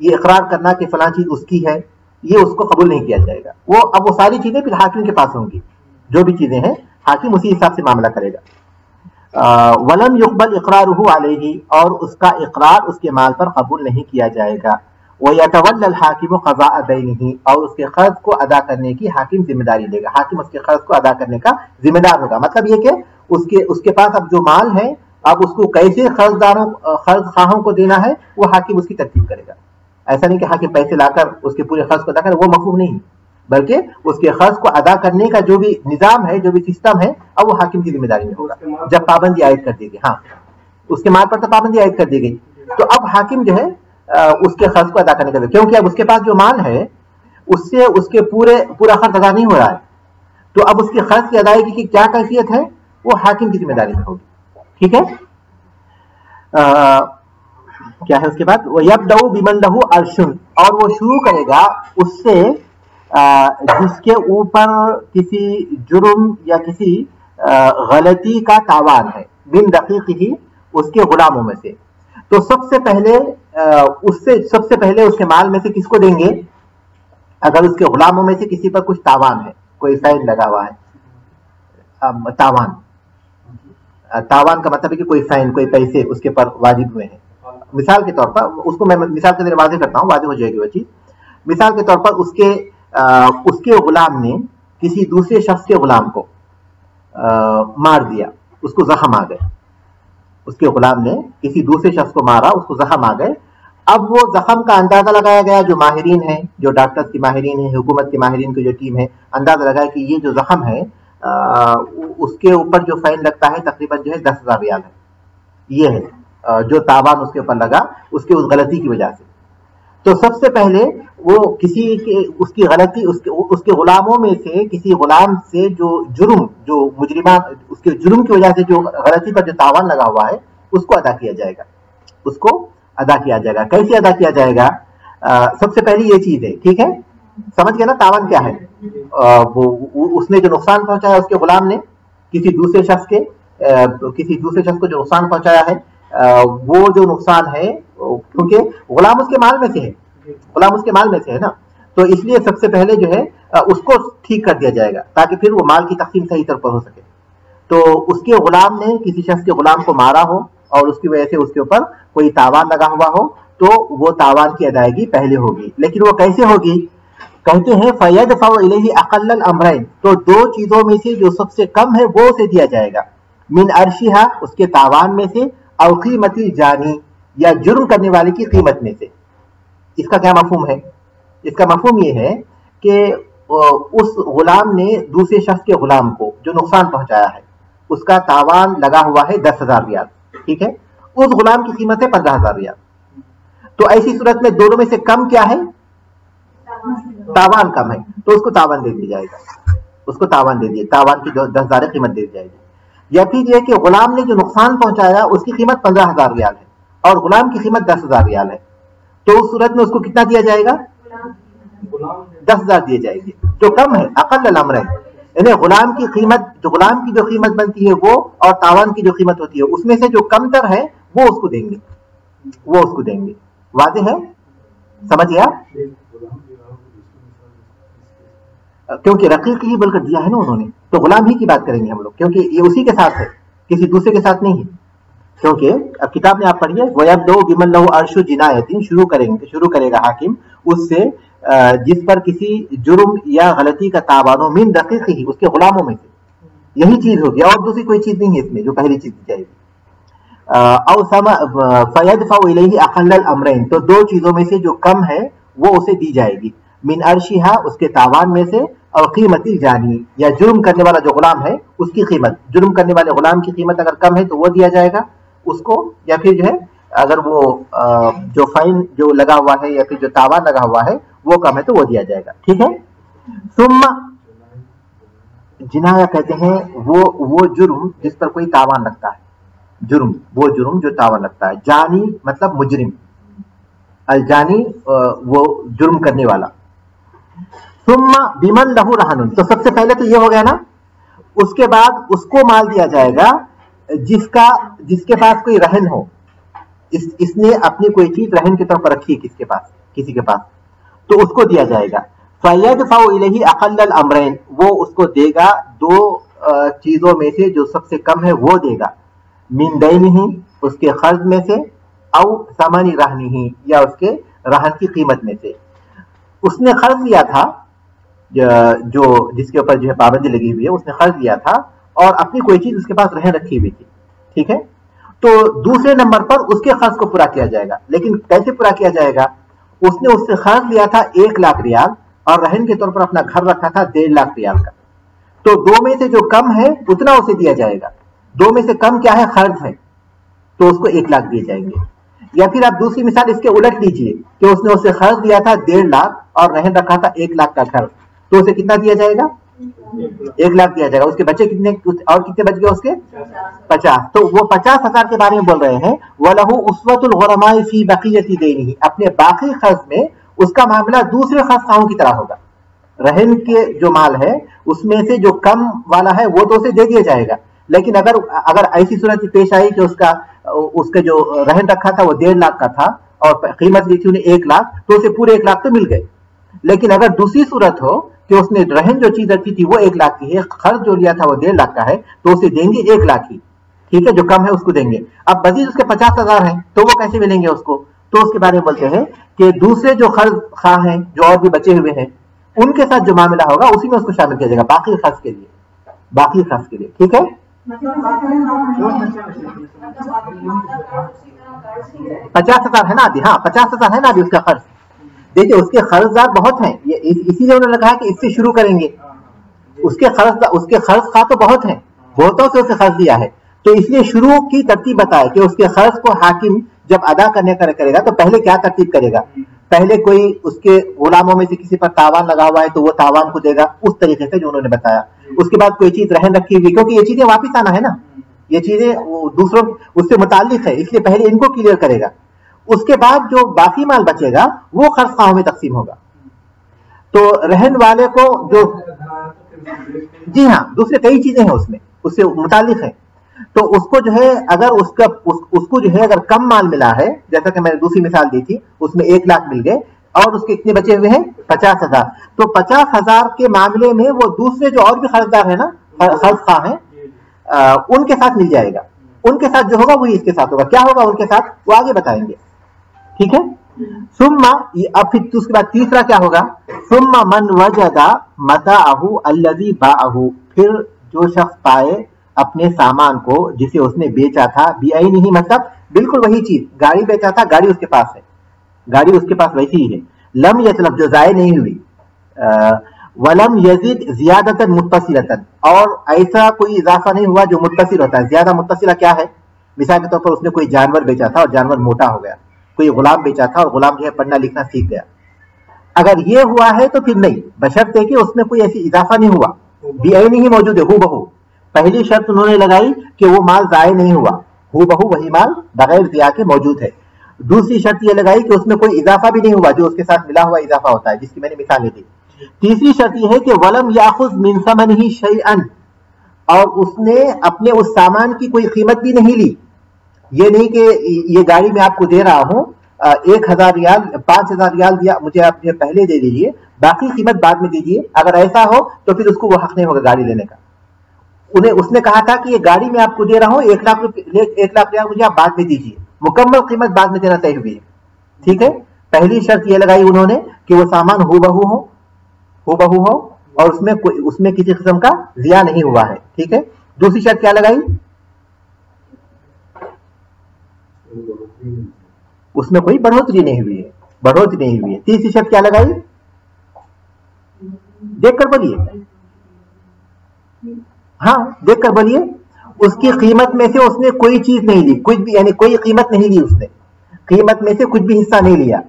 یہ اقرار کرنا کہ فلاں چیز اس کی ہے, یہ اس کو قبول نہیں کیا جائے گا. اب وہ ساری چیزیں پھر حاکم کے پاس ہوں گی, جو بھی چیزیں ہیں حاکم اسی حساب سے معاملہ کرے گا. ولم يقبل اقرارہ علیہ, اور اس کا اقرار اس کے مال پر قبول نہیں کیا جائے گا. وَيَتَوَلَّى الْحَاكِمُ قَضَاءَ دَيْنِهِ, اور اس کے قرض کو ادا کرنے کی حاکم ذمہ داری لے گا. حاکم اس کے قرض کو ادا کرنے کا ذمہ دار ہوگا. مطلب یہ کہ اس کے پاس اب جو مال ہے, اب اس کو کیسے قرض خواہوں کو دینا ہے وہ حاکم اس کی ترتیب کرے گا. ایسا نہیں کہ حاکم پیسے لا کر اس کے پورے قرض کو ادا کرے, وہ مفہوم نہیں, بلکہ اس کے قرض کو ادا کرنے کا جو بھی نظام ہے, جو بھی سسٹم ہے, اب وہ حاکم کی ذمہ داری میں ہوگا. جب پابندی عائد کر دی گئی, ہاں اس کے مال پر تو پابندی عائد کر دی گئی, تو اب حاکم جو ہے اس کے قرض کو ادا کرنے کا, کیونکہ اب اس کے پاس جو مال ہے اس سے اس کے پورا قرض ادا نہیں ہو رہا ہے, تو اب اس کے قرض کی ادائیگی کی کیا کیفیت ہے وہ حاکم کی ذمہ داری میں ہوگی. ٹھیک ہے. کیا ہے اس کے بعد, وَيَبْدَأُ بِمَنْ لَهُ عَرْشٌ, اور وہ شروع کرے گا اس سے جس کے اوپر کسی جرم یا کسی غلطی کا تاوان ہے, من دقیقہ, اس کے غلاموں میں سے. تو سب سے پہلے اس کے مال میں سے کس کو دیں گے؟ اگر اس کے غلاموں میں سے کسی پر کچھ تاوان ہے, کوئی فین لگا ہوا ہے, تاوان کا مطلب ہے کہ کوئی فین, کوئی پیسے اس کے پر واجب ہوئے ہیں. مثال کے طور پر اس کو میں مثال کے ذریعے واضح کرتا ہوں, واضح ہو جائے گی وہ چیز. مثال کے طور پر اس کے غلام نے کسی دوسرے شخص کے غلام کو مار دیا, اس کو زخم آ گئے. اس کے غلام نے کسی دوسرے شخص کو مارا, اس کو زخم آ گئے. اب وہ زخم کا اندازہ لگایا گیا, جو ماہرین ہیں, جو ڈاکٹرز کی ماہرین ہیں, حکومت کے ماہرین کی جو ٹیم ہے, اندازہ لگایا کہ یہ جو زخم ہے اس کے اوپر جو فائن لگتا ہے تقریباً جو ہے 10,000 ریال ہے. یہ ہے جو تاوان اس کے اوپر لگا اس کے اس غلطی کی وجہ سے. تو سب سے پہلے وہ اس کی غلطی, اس کے غلاموں میں سے کسی غلام سے جو جرم, جو مجرمان, اس کے جرم کی وجہ سے جو غلطی پر جو تاوان لگا ہوا ہے اس کو ادا کیا جائے گا. اس کو ادا کیا جائے گا. کیسے ادا کیا جائے گا؟ سب سے پہلی یہ چیز ہے, ٹھیک ہے, سمجھ گئے نا تاوان کیا ہے؟ اس نے جو نقصان پہنچایا اس کے غلام نے کسی دوسرے شخص کو جو نقصان پہنچایا ہے, وہ جو نقصان ہے, کیونکہ غلام اس کے مال میں سے ہے نا, تو اس لیے سب سے پہلے جو ہے اس کو ٹھیک کر دیا جائے گا تاکہ پھر وہ مال کی تقسیم صحیح طور پر ہو سکے. تو اس کے غلام نے کسی شخص کے غلام کو مارا ہو اور اس کی وجہ سے اس کے اوپر کوئی تاوان لگا ہوا ہو, تو وہ تاوان کی ادائیگی پہلے ہوگی. لیکن وہ کیسے ہوگی؟ کہتے ہیں فَيَدْفَعُ إِلَيْهِ أَقَلَّ الْأَمْرَيْنِ, تو دو چیزوں میں سے جو سب سے کم ہے وہ اسے دیا جائے گا. من عرشها, اس کے تاوان میں سے, او قیمت الجانی, یا جرم کرنے والے کی قیمت میں سے. اس کا کیا مفہوم ہے؟ اس کا مفہوم یہ ہے کہ اس غلام نے دوسرے شخص کے غلام کو جو نقصان پہنچایا ہے اس کا تاوان لگا ہوا ہے 10,000 ریال, ٹھیک ہے, اس غلام کی قیمت ہے 15,000 ریال. تو ایسی صورت میں دونوں میں سے کم کیا ہے؟ تاوان کم ہے, تو اس کو تاوان دے دیا جائے گا. اس کو تاوان دے دیے, تاوان کی جو 10,000 قیمت دے دی جائے گی. یا پھر یہ کہ غلام نے جو نقصان پہنچایا اس کی قیمت 15,000 ریال ہے اور غلام کی قیمت 10,000 ریال ہے, تو اس صورت میں اس کو کتنا دیا جائے گا؟ 10,000 دیے جائے گی, جو کم ہے. اقل الامر ہے, یعنی غلام کی جو قیمت بنتی ہے وہ, اور تاوان کی جو قیمت ہوتی ہے اس میں سے جو کم تر ہے وہ اس کو دیں گے. واضح ہے؟ سمجھ گیا؟ کیونکہ رقیق ہی بول کر دیا ہے نا انہوں نے, تو غلام ہی کی بات کریں گے ہم لوگ, کیونکہ یہ اسی کے ساتھ ہے, کسی دوسرے کے ساتھ نہیں ہے. کیونکہ اب کتاب میں آپ پڑھیے, وَيَبْدَأُ بِمَنْ لَهُ عَرْشُ جِنَایَةٍ, شروع کرے گا حاکم اس سے جس پر کسی جرم یا غلطی کا تاوان ہو, من دقیقہ, اس کے غلاموں میں سے. یہی چیز ہوگی, اور دوسری کوئی چیز نہیں ہے اس میں جو پہلی چیز دی جائے گی. او فَيَدْفَعُ إِلَيْهِ أَقَلَّ الْأَمْرَيْنِ, تو دو چیزوں میں سے جو کم ہے وہ اسے دی جائے گی، من ارشیہا اس کے تاوان میں سے، اور قیمت الجانی یا جرم کرنے والا جو غلام ہے اس کی قیمت، جرم کرنے والے غلام کی قیمت اگر کم ہے تو وہ دیا جائے گا اس کو، یا پھر جو ہے اگر وہ جو فائن جو لگا ہوا ہے یا پھر جو تاوان لگا ہوا ہے وہ کم ہے تو وہ دیا جائے گا، ٹھیک ہے۔ ثم جنایا کہتے ہیں وہ جرم جس پر کوئی تاوان لگتا ہے، جرم وہ جرم جو تاوان لگتا ہے، جانی مطلب مجرم، الجانی وہ جرم کرنے والا۔ ثم بمن لہ رہن، تو سب سے پہلے تو یہ ہو گیا نا، اس کے بعد اس کو مال دیا جائے گا جس کے پاس کوئی رہن ہو، اس نے اپنی کوئی چیز رہن کے طور پر رکھی ہے کسی کے پاس تو اس کو دیا جائے گا۔ فَيَدْفَعُ إِلَيْهِ أَقَلَّ الْأَمْرَيْنِ، وہ اس کو دے گا دو چیزوں میں سے جو سب سے کم ہے وہ دے گا، مِن دَيْنِهِ اس کے قرض میں سے، او ثمن رہنِهِ یا اس کے رہن کی قیمت میں سے۔ اس نے قرض لیا تھا جو جس کے اوپر جو ہے پابندی لگی ہوئی ہے، اس نے قرض لیا تھا اور اپنی کوئی چیز اس کے پاس رہن رکھی ہوئی تھی، ٹھیک ہے، تو دوسرے نمبر پر اس کے قرض کو پورا کیا جائے گا۔ لیکن کیسے پورا کیا جائے گا؟ اس نے اس سے قرض لیا تھا 1,00,000 ریال اور رہن کے طور پر اپنا گھر رکھا تھا 1,50,000 ریال کا، تو دو میں سے جو کم ہے اتنا اسے دیا جائے گا، دو میں سے کم کیا ہے؟ قرض ہے، تو اس کو 1,00,000 دیے جائیں گے۔ یا پھر آپ دوسری مثال اس کے الٹ لیجئے کہ اس نے اسے قرض دیا تھا 1,50,000 اور رہن رکھا تھا 1,00,000 کا گھر، تو اسے کتنا دیا جائے گا؟ 1,00,000 دیا جائے گا۔ اس کے بچے کتنے اور کتنے بچ گئے اس کے؟ 50، تو وہ 50,000 کے بارے میں بول رہے ہیں۔ وَلَهُ أُسْوَةُ الْغُرَمَاءِ فِي بَقِيَّةِ دَيْنِهِ، اپنے باقی قرض میں اس کا معاملہ دوسرے قرض خواہوں کی طرح ہوگا، رہن کے جو مال ہے اس میں سے جو کم والا ہے وہ تو اسے دے دیا جائے گا، لیکن اگر ایسی صورت پیش آئی کہ اس کا جو رہن رکھا تھا وہ 1,50,000 کا تھا اور قیمت لی تھی انہیں 1,00,000، تو اسے پورے 1,00,000 تو مل گئے۔ لیکن اگر دوسری صورت ہو کہ اس نے رہن جو چیز رکھی تھی وہ 1,00,000 کی ہے، قرض جو لیا تھا وہ 1,50,000 کا ہے، تو اسے دیں گے 1,00,000 کی، ٹھیک ہے، جو کم ہے اس کو دیں گے۔ اب مزید اس کے 50,000 ہیں تو وہ کیسے ملیں گے اس کو؟ تو اس کے بارے میں بولتے ہیں کہ دوسرے جو قرض خواہ ہیں جو اور بھی بچے ہوئے ہیں ان کے ساتھ جو معاملہ ہوگا اسی میں اس کو شامل کیا جائے گا باقی قرض کے لیے، ٹھیک ہے۔ 50,000 ہے نا ابھی، ہاں 50,000 ہے نا ابھی اس کا قرض۔ دیکھیے اس کے قرضدار بہت ہیں، اسی لیے انہوں نے کہا کہ اس سے شروع کریں گے۔ اس کے قرض خواہ تو بہت ہیں، بہتوں سے اسے قرض دیا ہے، تو اس لیے شروع کی ترتیب بتائے کہ اس کے قرض کو حاکم جب ادا کرے گا تو پہلے کیا ترتیب کرے گا۔ پہلے کوئی اس کے غلاموں میں سے کسی پر تاوان لگا ہوا ہے تو وہ تاوان کو دے گا اس طریقے سے جو انہوں نے بتایا۔ اس کے بعد کوئی چیز رہن رکھی ہوئی، کیونکہ یہ چیزیں واپس آنا ہے نا، یہ چیزیں دوسروں اس سے متعلق ہے، اس لیے پہلے ان کو کلیئر کرے گا۔ اس کے بعد جو باقی مال بچے گا وہ قرض خواہوں میں تقسیم ہوگا۔ تو رہن والے کو جو جی ہاں دوسرے کئی چیزیں ہیں اس میں اس سے متعلق ہے، تو اس کو جو ہے اگر اس کو جو ہے اگر کم مال ملا ہے، جیسا کہ میں نے دوسری مثال دی تھی اس میں 1,00,000 مل گئے اور اس کے اتنے بچے ہوئے ہیں 50,000، تو 50,000 کے معاملے میں وہ دوسرے جو اور بھی قرضدار ہیں نا، قرض خواہ ہیں، ان کے ساتھ مل جائے گا، ان کے ساتھ جو ہوگا وہی اس کے ساتھ ہوگا۔ کیا ہوگا ان کے ساتھ وہ آگے بتائیں گے، ٹھیک ہے۔ ثم اب پھر اس کے بعد تیسرا کیا ہوگا؟ ثم من وجد متاعه الذي باعه، پھر جو شخص پائے اپنے سامان کو جسے اس نے بیچا تھا، بعینہ مطلب بالکل وہی چیز، گاڑی بیچا تھا، گاڑی اس کے پاس ہے، گاڑی اس کے پاس ویسی ہی ہے، لم یتلف جو ضائع نہیں ہوئی، ولم یزد زیادۃ متصلۃ، اور ایسا کوئی اضافہ نہیں ہوا جو متصل ہوتا ہے۔ زیادہ متصلہ کیا ہے؟ مثال کے طور پر اس نے کوئی جانور بیچا تھا اور جانور موٹا ہو گیا، کوئی غلام بیچا تھا اور غلام جو ہے پڑھنا لکھنا سیکھ گیا، اگر یہ ہوا ہے تو پھر نہیں، بشرط ہے کہ اس میں کوئی ایسی اضافہ نہیں ہوا، بعینہ ہی موجود ہے، ہو بہو۔ پہلی شرط انہوں نے لگائی کہ وہ مال ضائع نہیں ہوا، ہو بہو وہی مال بغیر ضیاء کے موجود ہے۔ دوسری شرط یہ لگائی کہ اس میں کوئی اضافہ بھی نہیں ہوا، جو اس کے ساتھ ملا ہوا اضافہ ہوتا ہے جس کی میں نے مثالیں دی۔ تیسری شرط یہ ہے کہ ولم یاخذ من ثمنہ شیئا، اور اس نے اپنے اس سامان کی کوئی قیمت بھی نہیں لی، یہ نہیں کہ یہ گاڑی میں آپ کو دے رہا ہوں 1,000 ریال 5,000 ریال دیا مجھے، آپ نے پہلے دے دیجیے باقی قیمت بعد میں دیجیے، اگر ایسا ہو تو پھر اس کو وہ حق نہیں ہوگا گاڑی لینے کا۔ اس نے کہا تھا کہ یہ گاڑی میں آپ کو دے رہا ہوں 1,00,000 ریال مجھے آپ بعد میں دیجیے، مکمل قیمت بعد میں دینا طے ہوئی ہے، ٹھیک ہے۔ پہلی شرط یہ لگائی انہوں نے کہ وہ سامان ہو بہو ہو اور اس میں کسی قسم کا ضیاء نہیں ہوا ہے، ٹھیک ہے۔ دوسری شرط کیا لگائی؟ اس میں کوئی بڑھوتری نہیں ہوئی ہے، بڑھوتری نہیں ہوئی ہے. تیسری شرط کیا لگائی؟ دیکھ کر بولیے. ہاں دیکھ کر بولیے. اس کی قیمت میں سے اس نے کوئی چیز نہیں لی, کچھ بھی, یعنی کوئی قیمت نہیں لی, اس نے قیمت میں سے کچھ بھی حصہ نہیں لیا.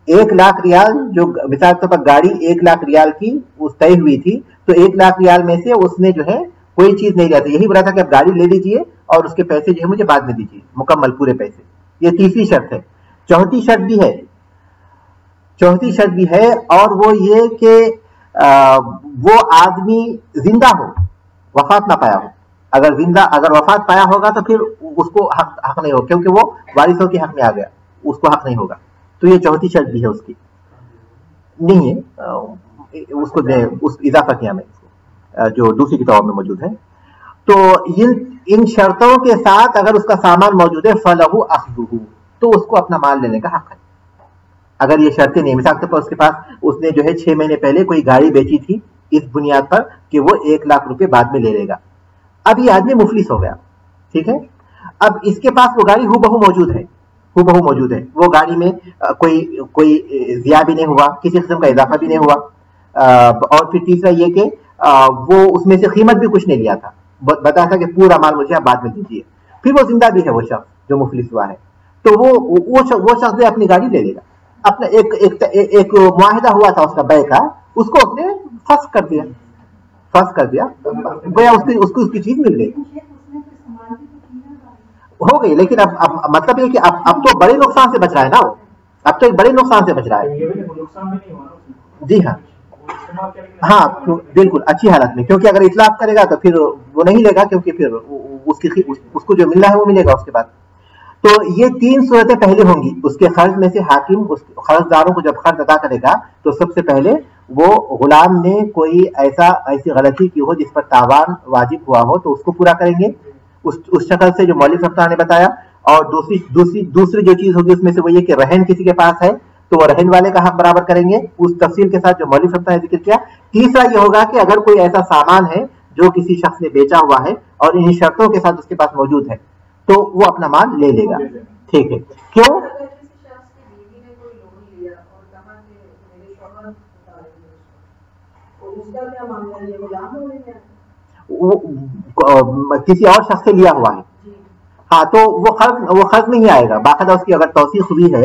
1,00,000 ریال جو مثال کے طور پر گاڑی 1,00,000 ریال کی اس طے ہوئی تھی, تو 1,00,000 ریال میں سے اس نے جو ہے کوئی چیز نہیں لیا تھا. یہی بولا تھا کہ اب گاڑی لے لیجیے اور اس کے پیسے جو ہے مجھے بعد میں دیجیے, مکمل پورے پیسے. یہ تیسری شرط ہے. چوتھی شرط بھی ہے, چوتھی شرط بھی ہے, اور وہ یہ کہ وہ آدمی زندہ ہو, وفات نہ پایا ہو. اگر وفات پایا ہوگا تو پھر اس کو حق نہیں ہوگا, کیونکہ وہ وارثوں کے حق میں آ گیا, اس کو حق نہیں ہوگا. تو یہ چوتھی شرط بھی ہے اس کی, نہیں ہے اس کو اضافہ کیا میں جو دوسری کتابوں میں موجود ہے. تو ان شرطوں کے ساتھ اگر اس کا سامان موجود ہے فَلَهُ أَخْذُهُ, تو اس کو اپنا مال لینے کا حق ہے. اگر یہ شرطیں نہیں, مثال کے طور پر اس کے پاس اس نے جو ہے 6 مہینے پہلے کوئی گاڑی بیچی تھی اس بنیاد پر کہ وہ 1,00,000 روپے بعد میں لے لے گا. اب یہ آدمی مفلس ہو گیا, ٹھیک ہے. اب اس کے پاس وہ گاڑی ہو بہو موجود ہے, ہو بہو موجود ہے. وہ گاڑی میں کوئی ضیاع بھی نہیں ہوا, کسی قسم کا اضافہ بھی نہیں ہوا, اور پھر تیسرا یہ کہ وہ اس میں سے قیمت بھی کچھ نہیں لیا تھا, بتا تھا کہ پورا مال مجھے آپ بعد میں دیجیے. پھر وہ زندہ بھی ہے وہ شخص جو مفلس ہوا ہے, تو وہ شخص اپنی گاڑی لے لے گا. اپنا ایک معاہدہ ہوا تھا اس کا بیع کا, اس کو اس نے فسخ کر دیا, گویا اس کو اس کی چیز مل گئی, ہو گئی. لیکن اب مطلب یہ کہ اب تو بڑے نقصان سے بچ رہا ہے نا وہ, اب تو ایک بڑے نقصان سے بچ رہا ہے. جی ہاں, ہاں بالکل اچھی حالت میں, کیونکہ اگر اطلاق کرے گا تو پھر وہ نہیں لے گا, کیونکہ پھر اس کو جو مل رہا ہے وہ ملے گا اس کے بعد. تو یہ 3 صورتیں پہلے ہوں گی. اس کے قرض میں سے حاکم قرض داروں کو جب قرض ادا کرے گا تو سب سے پہلے وہ غلام نے کوئی ایسی غلطی کی ہو جس پر تاوان واجب ہوا ہو تو اس کو پورا کریں گے اس شکل سے جو مولوی صاحب نے بتایا. اور دوسری جو چیز ہوگی اس میں سے وہ یہ کہ رہن کسی کے پاس ہے تو وہ رہن والے کا حق برابر کریں گے اس تفصیل کے ساتھ جو مولوی صاحب نے ذکر کیا. تیسرا یہ ہوگا کہ اگر کوئی ایسا سامان ہے جو کسی شخص نے بیچا ہوا ہے اور ان شرطوں کے ساتھ اس کے پاس موجود ہے تو وہ اپنا مال لے لے گا. ٹھیک ہے, کیوں؟ کسی اور شخص سے لیا ہوا ہے, ہاں تو وہ قرض میں ہی آئے گا. باقاعدہ اس کی اگر توثیق ہوئی ہے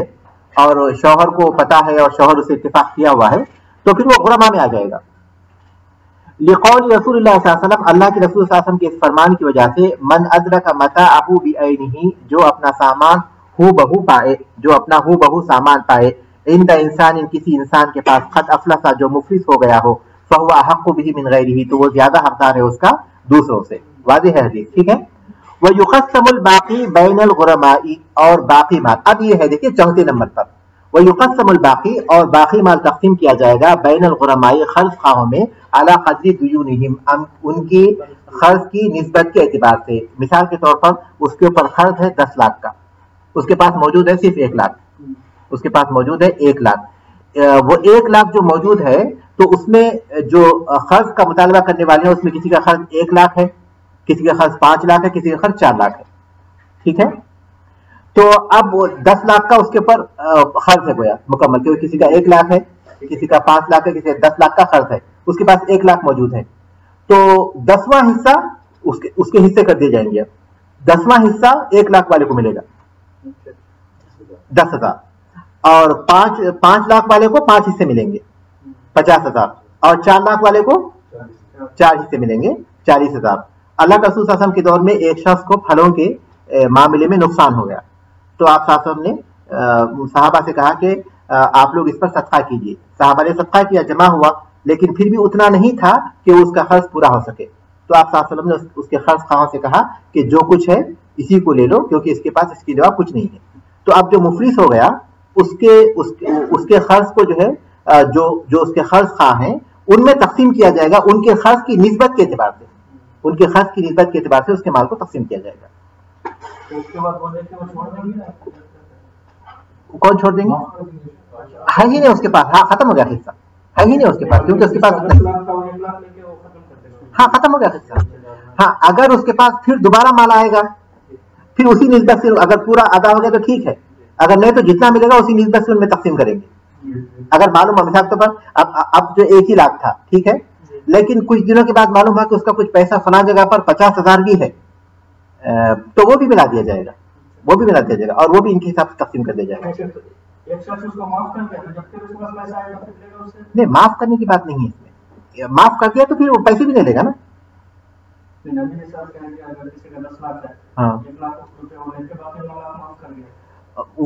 اور شوہر کو پتا ہے اور شوہر اسے اتفاق کیا ہوا ہے تو پھر وہ غرما میں آ جائے گا. لقول رسول اللہ صلی اللہ علیہ وسلم, اللہ کے رسول صلی اللہ علیہ وسلم کے اس فرمان کی وجہ سے, من ادرک متاعہ بعینہ, جو اپنا سامان ہو بہو پائے, جو اپنا ہو بہو سامان پائے, عند انسان, کسی انسان کے پاس, قد افلس, جو مفلس ہو گیا ہو, فہو احق بہ من غیرہ, تو وہ زیادہ حقدار ہے اس کا دوسروں سے. واضح ہے حدیث, ٹھیک ہے. وَيُقَسَّمُ الْبَاقِي بَيْنَ الْغُرَمَاءِ, اور باقی مال. اب یہ ہے دیکھیے چوتھے نمبر پر, وَيُقَسَّمُ الْبَاقِي, اور باقی مال تقسیم کیا جائے گا بین الغرماء, قرض خواہوں میں, علی قدر دیونہم, ان کی قرض کی نسبت کے اعتبار سے. مثال کے طور پر اس کے اوپر قرض ہے 10 لاکھ کا, اس کے پاس موجود ہے صرف 1 لاکھ, اس کے پاس موجود ہے 1 لاکھ. وہ 1 لاکھ جو موجود ہے تو اس میں جو قرض کا مطالبہ کرنے والے ہیں اس میں کسی کا قرض 1 لاکھ ہے, کسی کا خرچ 5 لاکھ ہے, کسی کا خرچ 4 لاکھ ہے. ٹھیک ہے, تو اب 10 لاکھ کا اس کے اوپر خرچ ہے گویا مکمل, کیونکہ کسی کا 1 لاکھ ہے, کسی کا 5 لاکھ ہے, کسی کا 10 لاکھ کا خرچ ہے, اس کے پاس 1 لاکھ موجود ہے. تو 10واں حصہ اس کے حصے کر دیے جائیں گے. 10واں حصہ 1 لاکھ والے کو ملے گا 10,000, اور 5 لاکھ والے کو 5 حصے ملیں گے 50,000, اور 4 لاکھ والے کو 4 حصے ملیں گے 40,000. اللہ کے رسول صلی اللہ علیہ وسلم کے دور میں ایک شخص کو پھلوں کے معاملے میں نقصان ہو گیا, تو آپ صلی اللہ علیہ وسلم نے صحابہ سے کہا کہ آپ لوگ اس پر صدقہ کیجیے. صحابہ نے صدقہ کیا, جمع ہوا, لیکن پھر بھی اتنا نہیں تھا کہ اس کا خرچ پورا ہو سکے. تو آپ صلی اللہ علیہ وسلم نے اس کے خرچ خواہوں سے کہا کہ جو کچھ ہے اسی کو لے لو, کیونکہ اس کے پاس اس کے جواب کچھ نہیں ہے. تو اب جو مفلس ہو گیا اس کے خرچ کو جو ہے جو اس کے خرچ خواہ ہیں ان میں تقسیم کیا جائے گا, ان کے خرچ کی نسبت کے اعتبار سے, ان کے خرچ کی نسبت کے اعتبار سے اس کے مال کو تقسیم کیا جائے گا. کون چھوڑ دیں گے؟ ہے ہی نہیں اس کے پاس, ہاں ختم ہو گیا حصہ, ہے ہی نہیں اس کے پاس, کیونکہ اس کے پاس ہاں ختم ہو گیا حصہ. ہاں اگر اس کے پاس پھر دوبارہ مال آئے گا, پھر اسی نسبت سے اگر پورا ادا ہو گیا تو ٹھیک ہے, اگر نہیں تو جتنا ملے گا اسی نسبت سے ان میں تقسیم کریں گے. اگر معلوم ہے مثال کے طور پر اب جو 1 ہی لاکھ تھا ٹھیک ہے، لیکن کچھ دنوں کے بعد معلوم ہوا کہ اس کا کچھ پیسہ فلاں جگہ پر 50,000 بھی ہے، تو وہ بھی ملا دیا جائے گا، وہ بھی ملا دیا جائے گا اور وہ بھی ان کے حساب سے تقسیم کر دیا جائے گا. نہیں معاف کرنے کی بات نہیں ہے اس میں، معاف کر دیا تو پھر وہ پیسے بھی نہیں لے گا نا. ہاں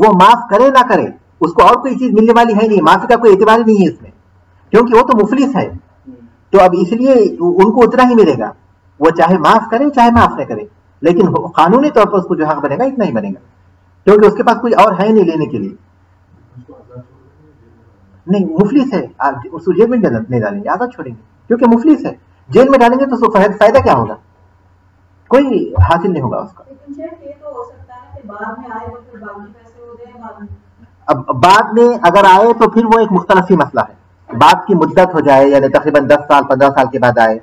وہ معاف کرے نہ کرے اس کو اور کوئی چیز ملنے والی ہے نہیں، معافی کا کوئی اعتبار ہی نہیں ہے اس میں، کیونکہ وہ تو مفلس ہے. تو اب اس لیے ان کو اتنا ہی ملے گا، وہ چاہے معاف کرے چاہے معاف نہ کرے، لیکن قانونی طور پر اس کو جو حق بنے گا اتنا ہی بنے گا، کیونکہ اس کے پاس کوئی اور ہے نہیں لینے کے لیے. نہیں مفلس ہے، اس کو جیل میں نہیں ڈالیں گے، آزاد چھوڑیں گے، کیونکہ مفلس ہے. جیل میں ڈالیں گے تو اس کو فائدہ کیا ہوگا؟ کوئی حاصل نہیں ہوگا اس کا. اب بعد میں اگر آئے تو پھر وہ ایک مختلف ہی مسئلہ ہے، بعد کی مدت ہو جائے یعنی تقریباً 10 سال 15 سال کے بعد آئے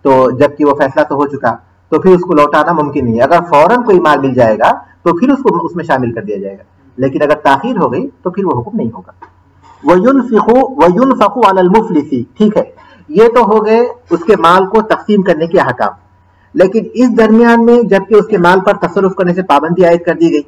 تو جبکہ وہ فیصلہ تو ہو چکا تو پھر اس کو لوٹانا ممکن نہیں ہے. اگر فوراً کوئی مال مل جائے گا تو پھر اس کو اس میں شامل کر دیا جائے گا، لیکن اگر تاخیر ہو گئی تو پھر وہ حکم نہیں ہوگا. وَيُنْفِقُ عَلَى الْمُفْلِسِ، ٹھیک ہے یہ تو ہو گئے اس کے مال کو تقسیم کرنے کے احکام. لیکن اس درمیان میں جبکہ اس کے مال پر تصرف کرنے سے پابندی عائد کر دی گئی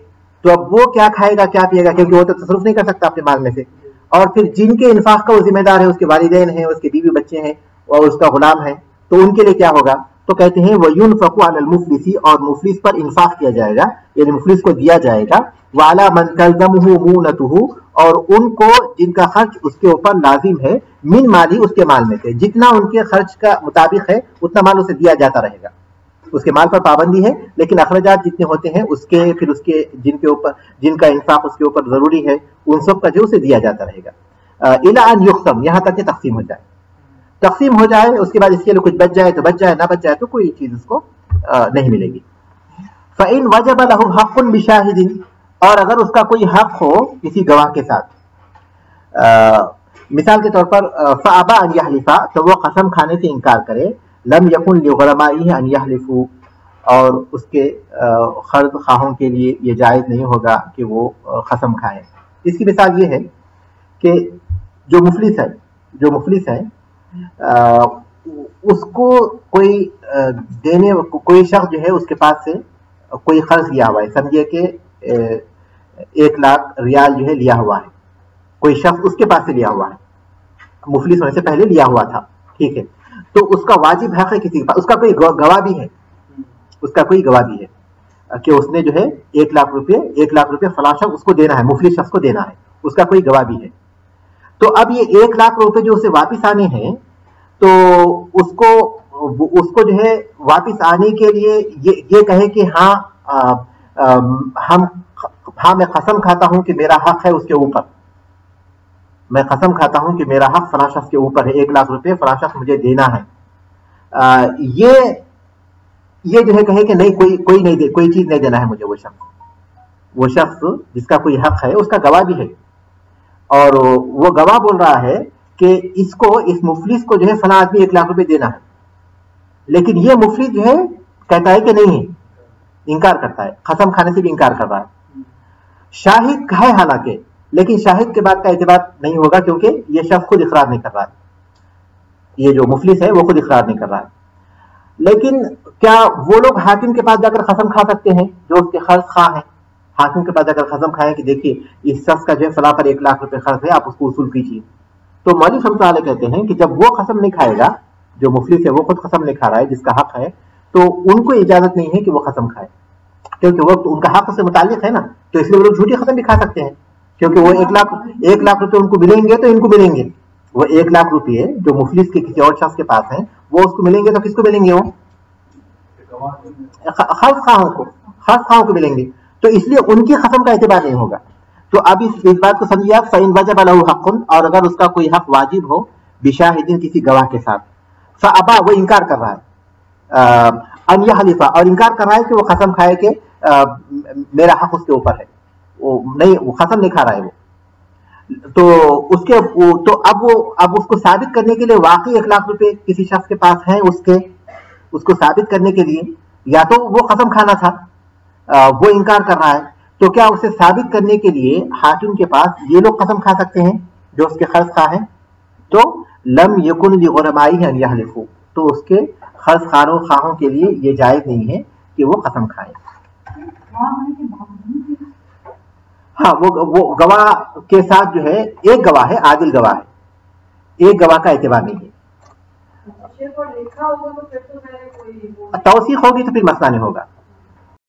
تو اب وہ کیا کھائے گا کیا پیے گا، کیونکہ وہ تو تصرف نہیں کر سکتا اپنے مال میں سے. اور پھر جن کے انفاق کا وہ ذمہ دار ہے، اس کے والدین ہیں، اس کے بیوی بچے ہیں اور اس کا غلام ہے، تو ان کے لیے کیا ہوگا؟ تو کہتے ہیں وَيُنْفَقُ عَلَى الْمُفْلِسِ، اور مفلس پر انفاق کیا جائے گا یعنی مفلس کو دیا جائے گا. وَعَلَى مَنْ تَلْزَمُهُ مُونَتُهُ، اور ان کو جن کا خرچ اس کے اوپر لازم ہے، من مالی، اس کے مال میں سے جتنا ان کے خرچ کا مطابق ہے اتنا مال اسے دیا جاتا رہے گا. اس کے مال پر پابندی ہے لیکن اخراجات جتنے ہوتے ہیں اس کے پھر اس کے جن کا انفاق اس کے اوپر ضروری ہے ان سب کا جو اسے دیا جاتا رہے گا. الی ان یقسم، یہاں تک کہ تقسیم ہو جائے. تقسیم ہو جائے اس کے بعد اس کے لیے کچھ بچ جائے تو بچ جائے، نہ بچ جائے تو کوئی چیز اس کو نہیں ملے گی. فإن وجب له حق بشاهد، اور اگر اس کا کوئی حق ہو کسی گواہ کے ساتھ، مثال کے طور پر فأبى ان يحلف، تو وہ قسم کھانے سے انکار کرے. لم يكن لغرمائه ان يحلفوا، اور اس کے قرض خواہوں کے لیے یہ جائز نہیں ہوگا کہ وہ قسم کھائیں. اس کی مثال یہ ہے کہ جو مفلس ہے اس کو کوئی شخص جو ہے اس کے پاس سے کوئی قرض لیا ہوا ہے، سمجھیے کہ 1 لاکھ ریال جو ہے لیا ہوا ہے، کوئی شخص اس کے پاس سے لیا ہوا ہے، مفلس ہونے سے پہلے لیا ہوا تھا ٹھیک ہے. تو اس کا واجب حق ہے کسی کے پاس، اس کا کوئی گواہ بھی ہے کہ اس نے جو ہے 1 لاکھ روپے فلاں شخص اس کو دینا ہے، مفلس شخص کو دینا ہے، اس کا کوئی گواہ بھی ہے. تو اب یہ 1 لاکھ روپے جو اسے واپس آنے ہیں تو اس کو جو ہے واپس آنے کے لیے یہ کہے کہ ہاں میں قسم کھاتا ہوں کہ میرا حق ہے اس کے اوپر، میں قسم کھاتا ہوں کہ میرا حق فلاں شخص کے اوپر ہے، 1 لاکھ روپے فلاں شخص مجھے دینا ہے. یہ جو ہے کہے کہ نہیں کوئی نہیں دے، کوئی چیز نہیں دینا ہے مجھے. وہ شخص جس کا کوئی حق ہے اس کا گواہ بھی ہے، اور وہ گواہ بول رہا ہے کہ اس مفلس کو جو ہے فلاں آدمی 1 لاکھ روپے دینا ہے، لیکن یہ مفلس جو ہے کہتا ہے کہ نہیں ہے، انکار کرتا ہے، قسم کھانے سے بھی انکار کر رہا ہے. شاہد ہے حالانکہ، لیکن شاہد کے بعد کا اعتبار نہیں ہوگا کیونکہ یہ شخص خود اقرار نہیں کر رہا ہے، یہ جو مفلس ہے وہ خود اقرار نہیں کر رہا ہے. لیکن کیا وہ لوگ حاکم کے پاس جا کر قسم کھا سکتے ہیں جو اس کے قرض خواہ ہیں؟ حاکم کے پاس جا کر قسم کھائیں کہ دیکھیے اس شخص کا جو ہے فلاں پر 1 لاکھ روپے قرض ہے، آپ اس کو وصول کیجیے. تو مولوی صاحب تعالیٰ کہتے ہیں کہ جب وہ قسم نہیں کھائے گا، جو مفلس ہے وہ خود قسم نہیں کھا رہا ہے جس کا حق ہے، تو ان کو اجازت نہیں ہے کہ وہ قسم کھائے، کیونکہ وہ ان کا حق سے متعلق ہے نا. تو اس لیے وہ لوگ جھوٹی قسم بھی کھا سکتے ہیں، کیونکہ وہ 1 لاکھ روپے ان کو ملیں گے تو ان کو ملیں گے. وہ 1 لاکھ روپے جو مفلس کے کسی اور شخص کے پاس ہیں وہ اس کو ملیں گے تو کس کو ملیں گے؟ وہ خرچ خواہوں کو ملیں گے. تو اس لیے ان کی قسم کا اعتبار نہیں ہوگا. تو اب اس بات کو سمجھیے آپ. فَإِن وَجَبَ لَهُ حَقٌ، اور اگر اس کا کوئی حق واجب ہو بشاہدین، کسی گواہ کے ساتھ. فَأَبَى، وہ انکار کر رہا ہے، ان یحلف، اور انکار کر رہا ہے کہ وہ قسم کھائے کہ میرا حق اس کے اوپر ہے، وہ قسم نہیں کھا رہا ہے وہ. تو اب اس کو ثابت کرنے کے لیے واقعی 1 لاکھ روپے کسی شخص کے پاس ہیں، اس کو ثابت کرنے کے لیے یا تو وہ قسم کھانا تھا، وہ انکار کر رہا ہے، تو کیا اسے ثابت کرنے کے لیے حاکم کے پاس یہ لوگ قسم کھا سکتے ہیں جو اس کے قرض خواہ ہیں؟ تو لم یکن لغرمائہ ان یحلفوا، تو اس کے قرض خواہوں کے لیے یہ جائز نہیں ہے کہ وہ قسم کھائیں۔ ہاں وہ گواہ کے ساتھ جو ہے ایک گواہ ہے، عادل گواہ ہے، ایک گواہ کا اعتبار نہیں ہے۔ توثیق ہوگی تو پھر مسئلہ نہیں ہوگا۔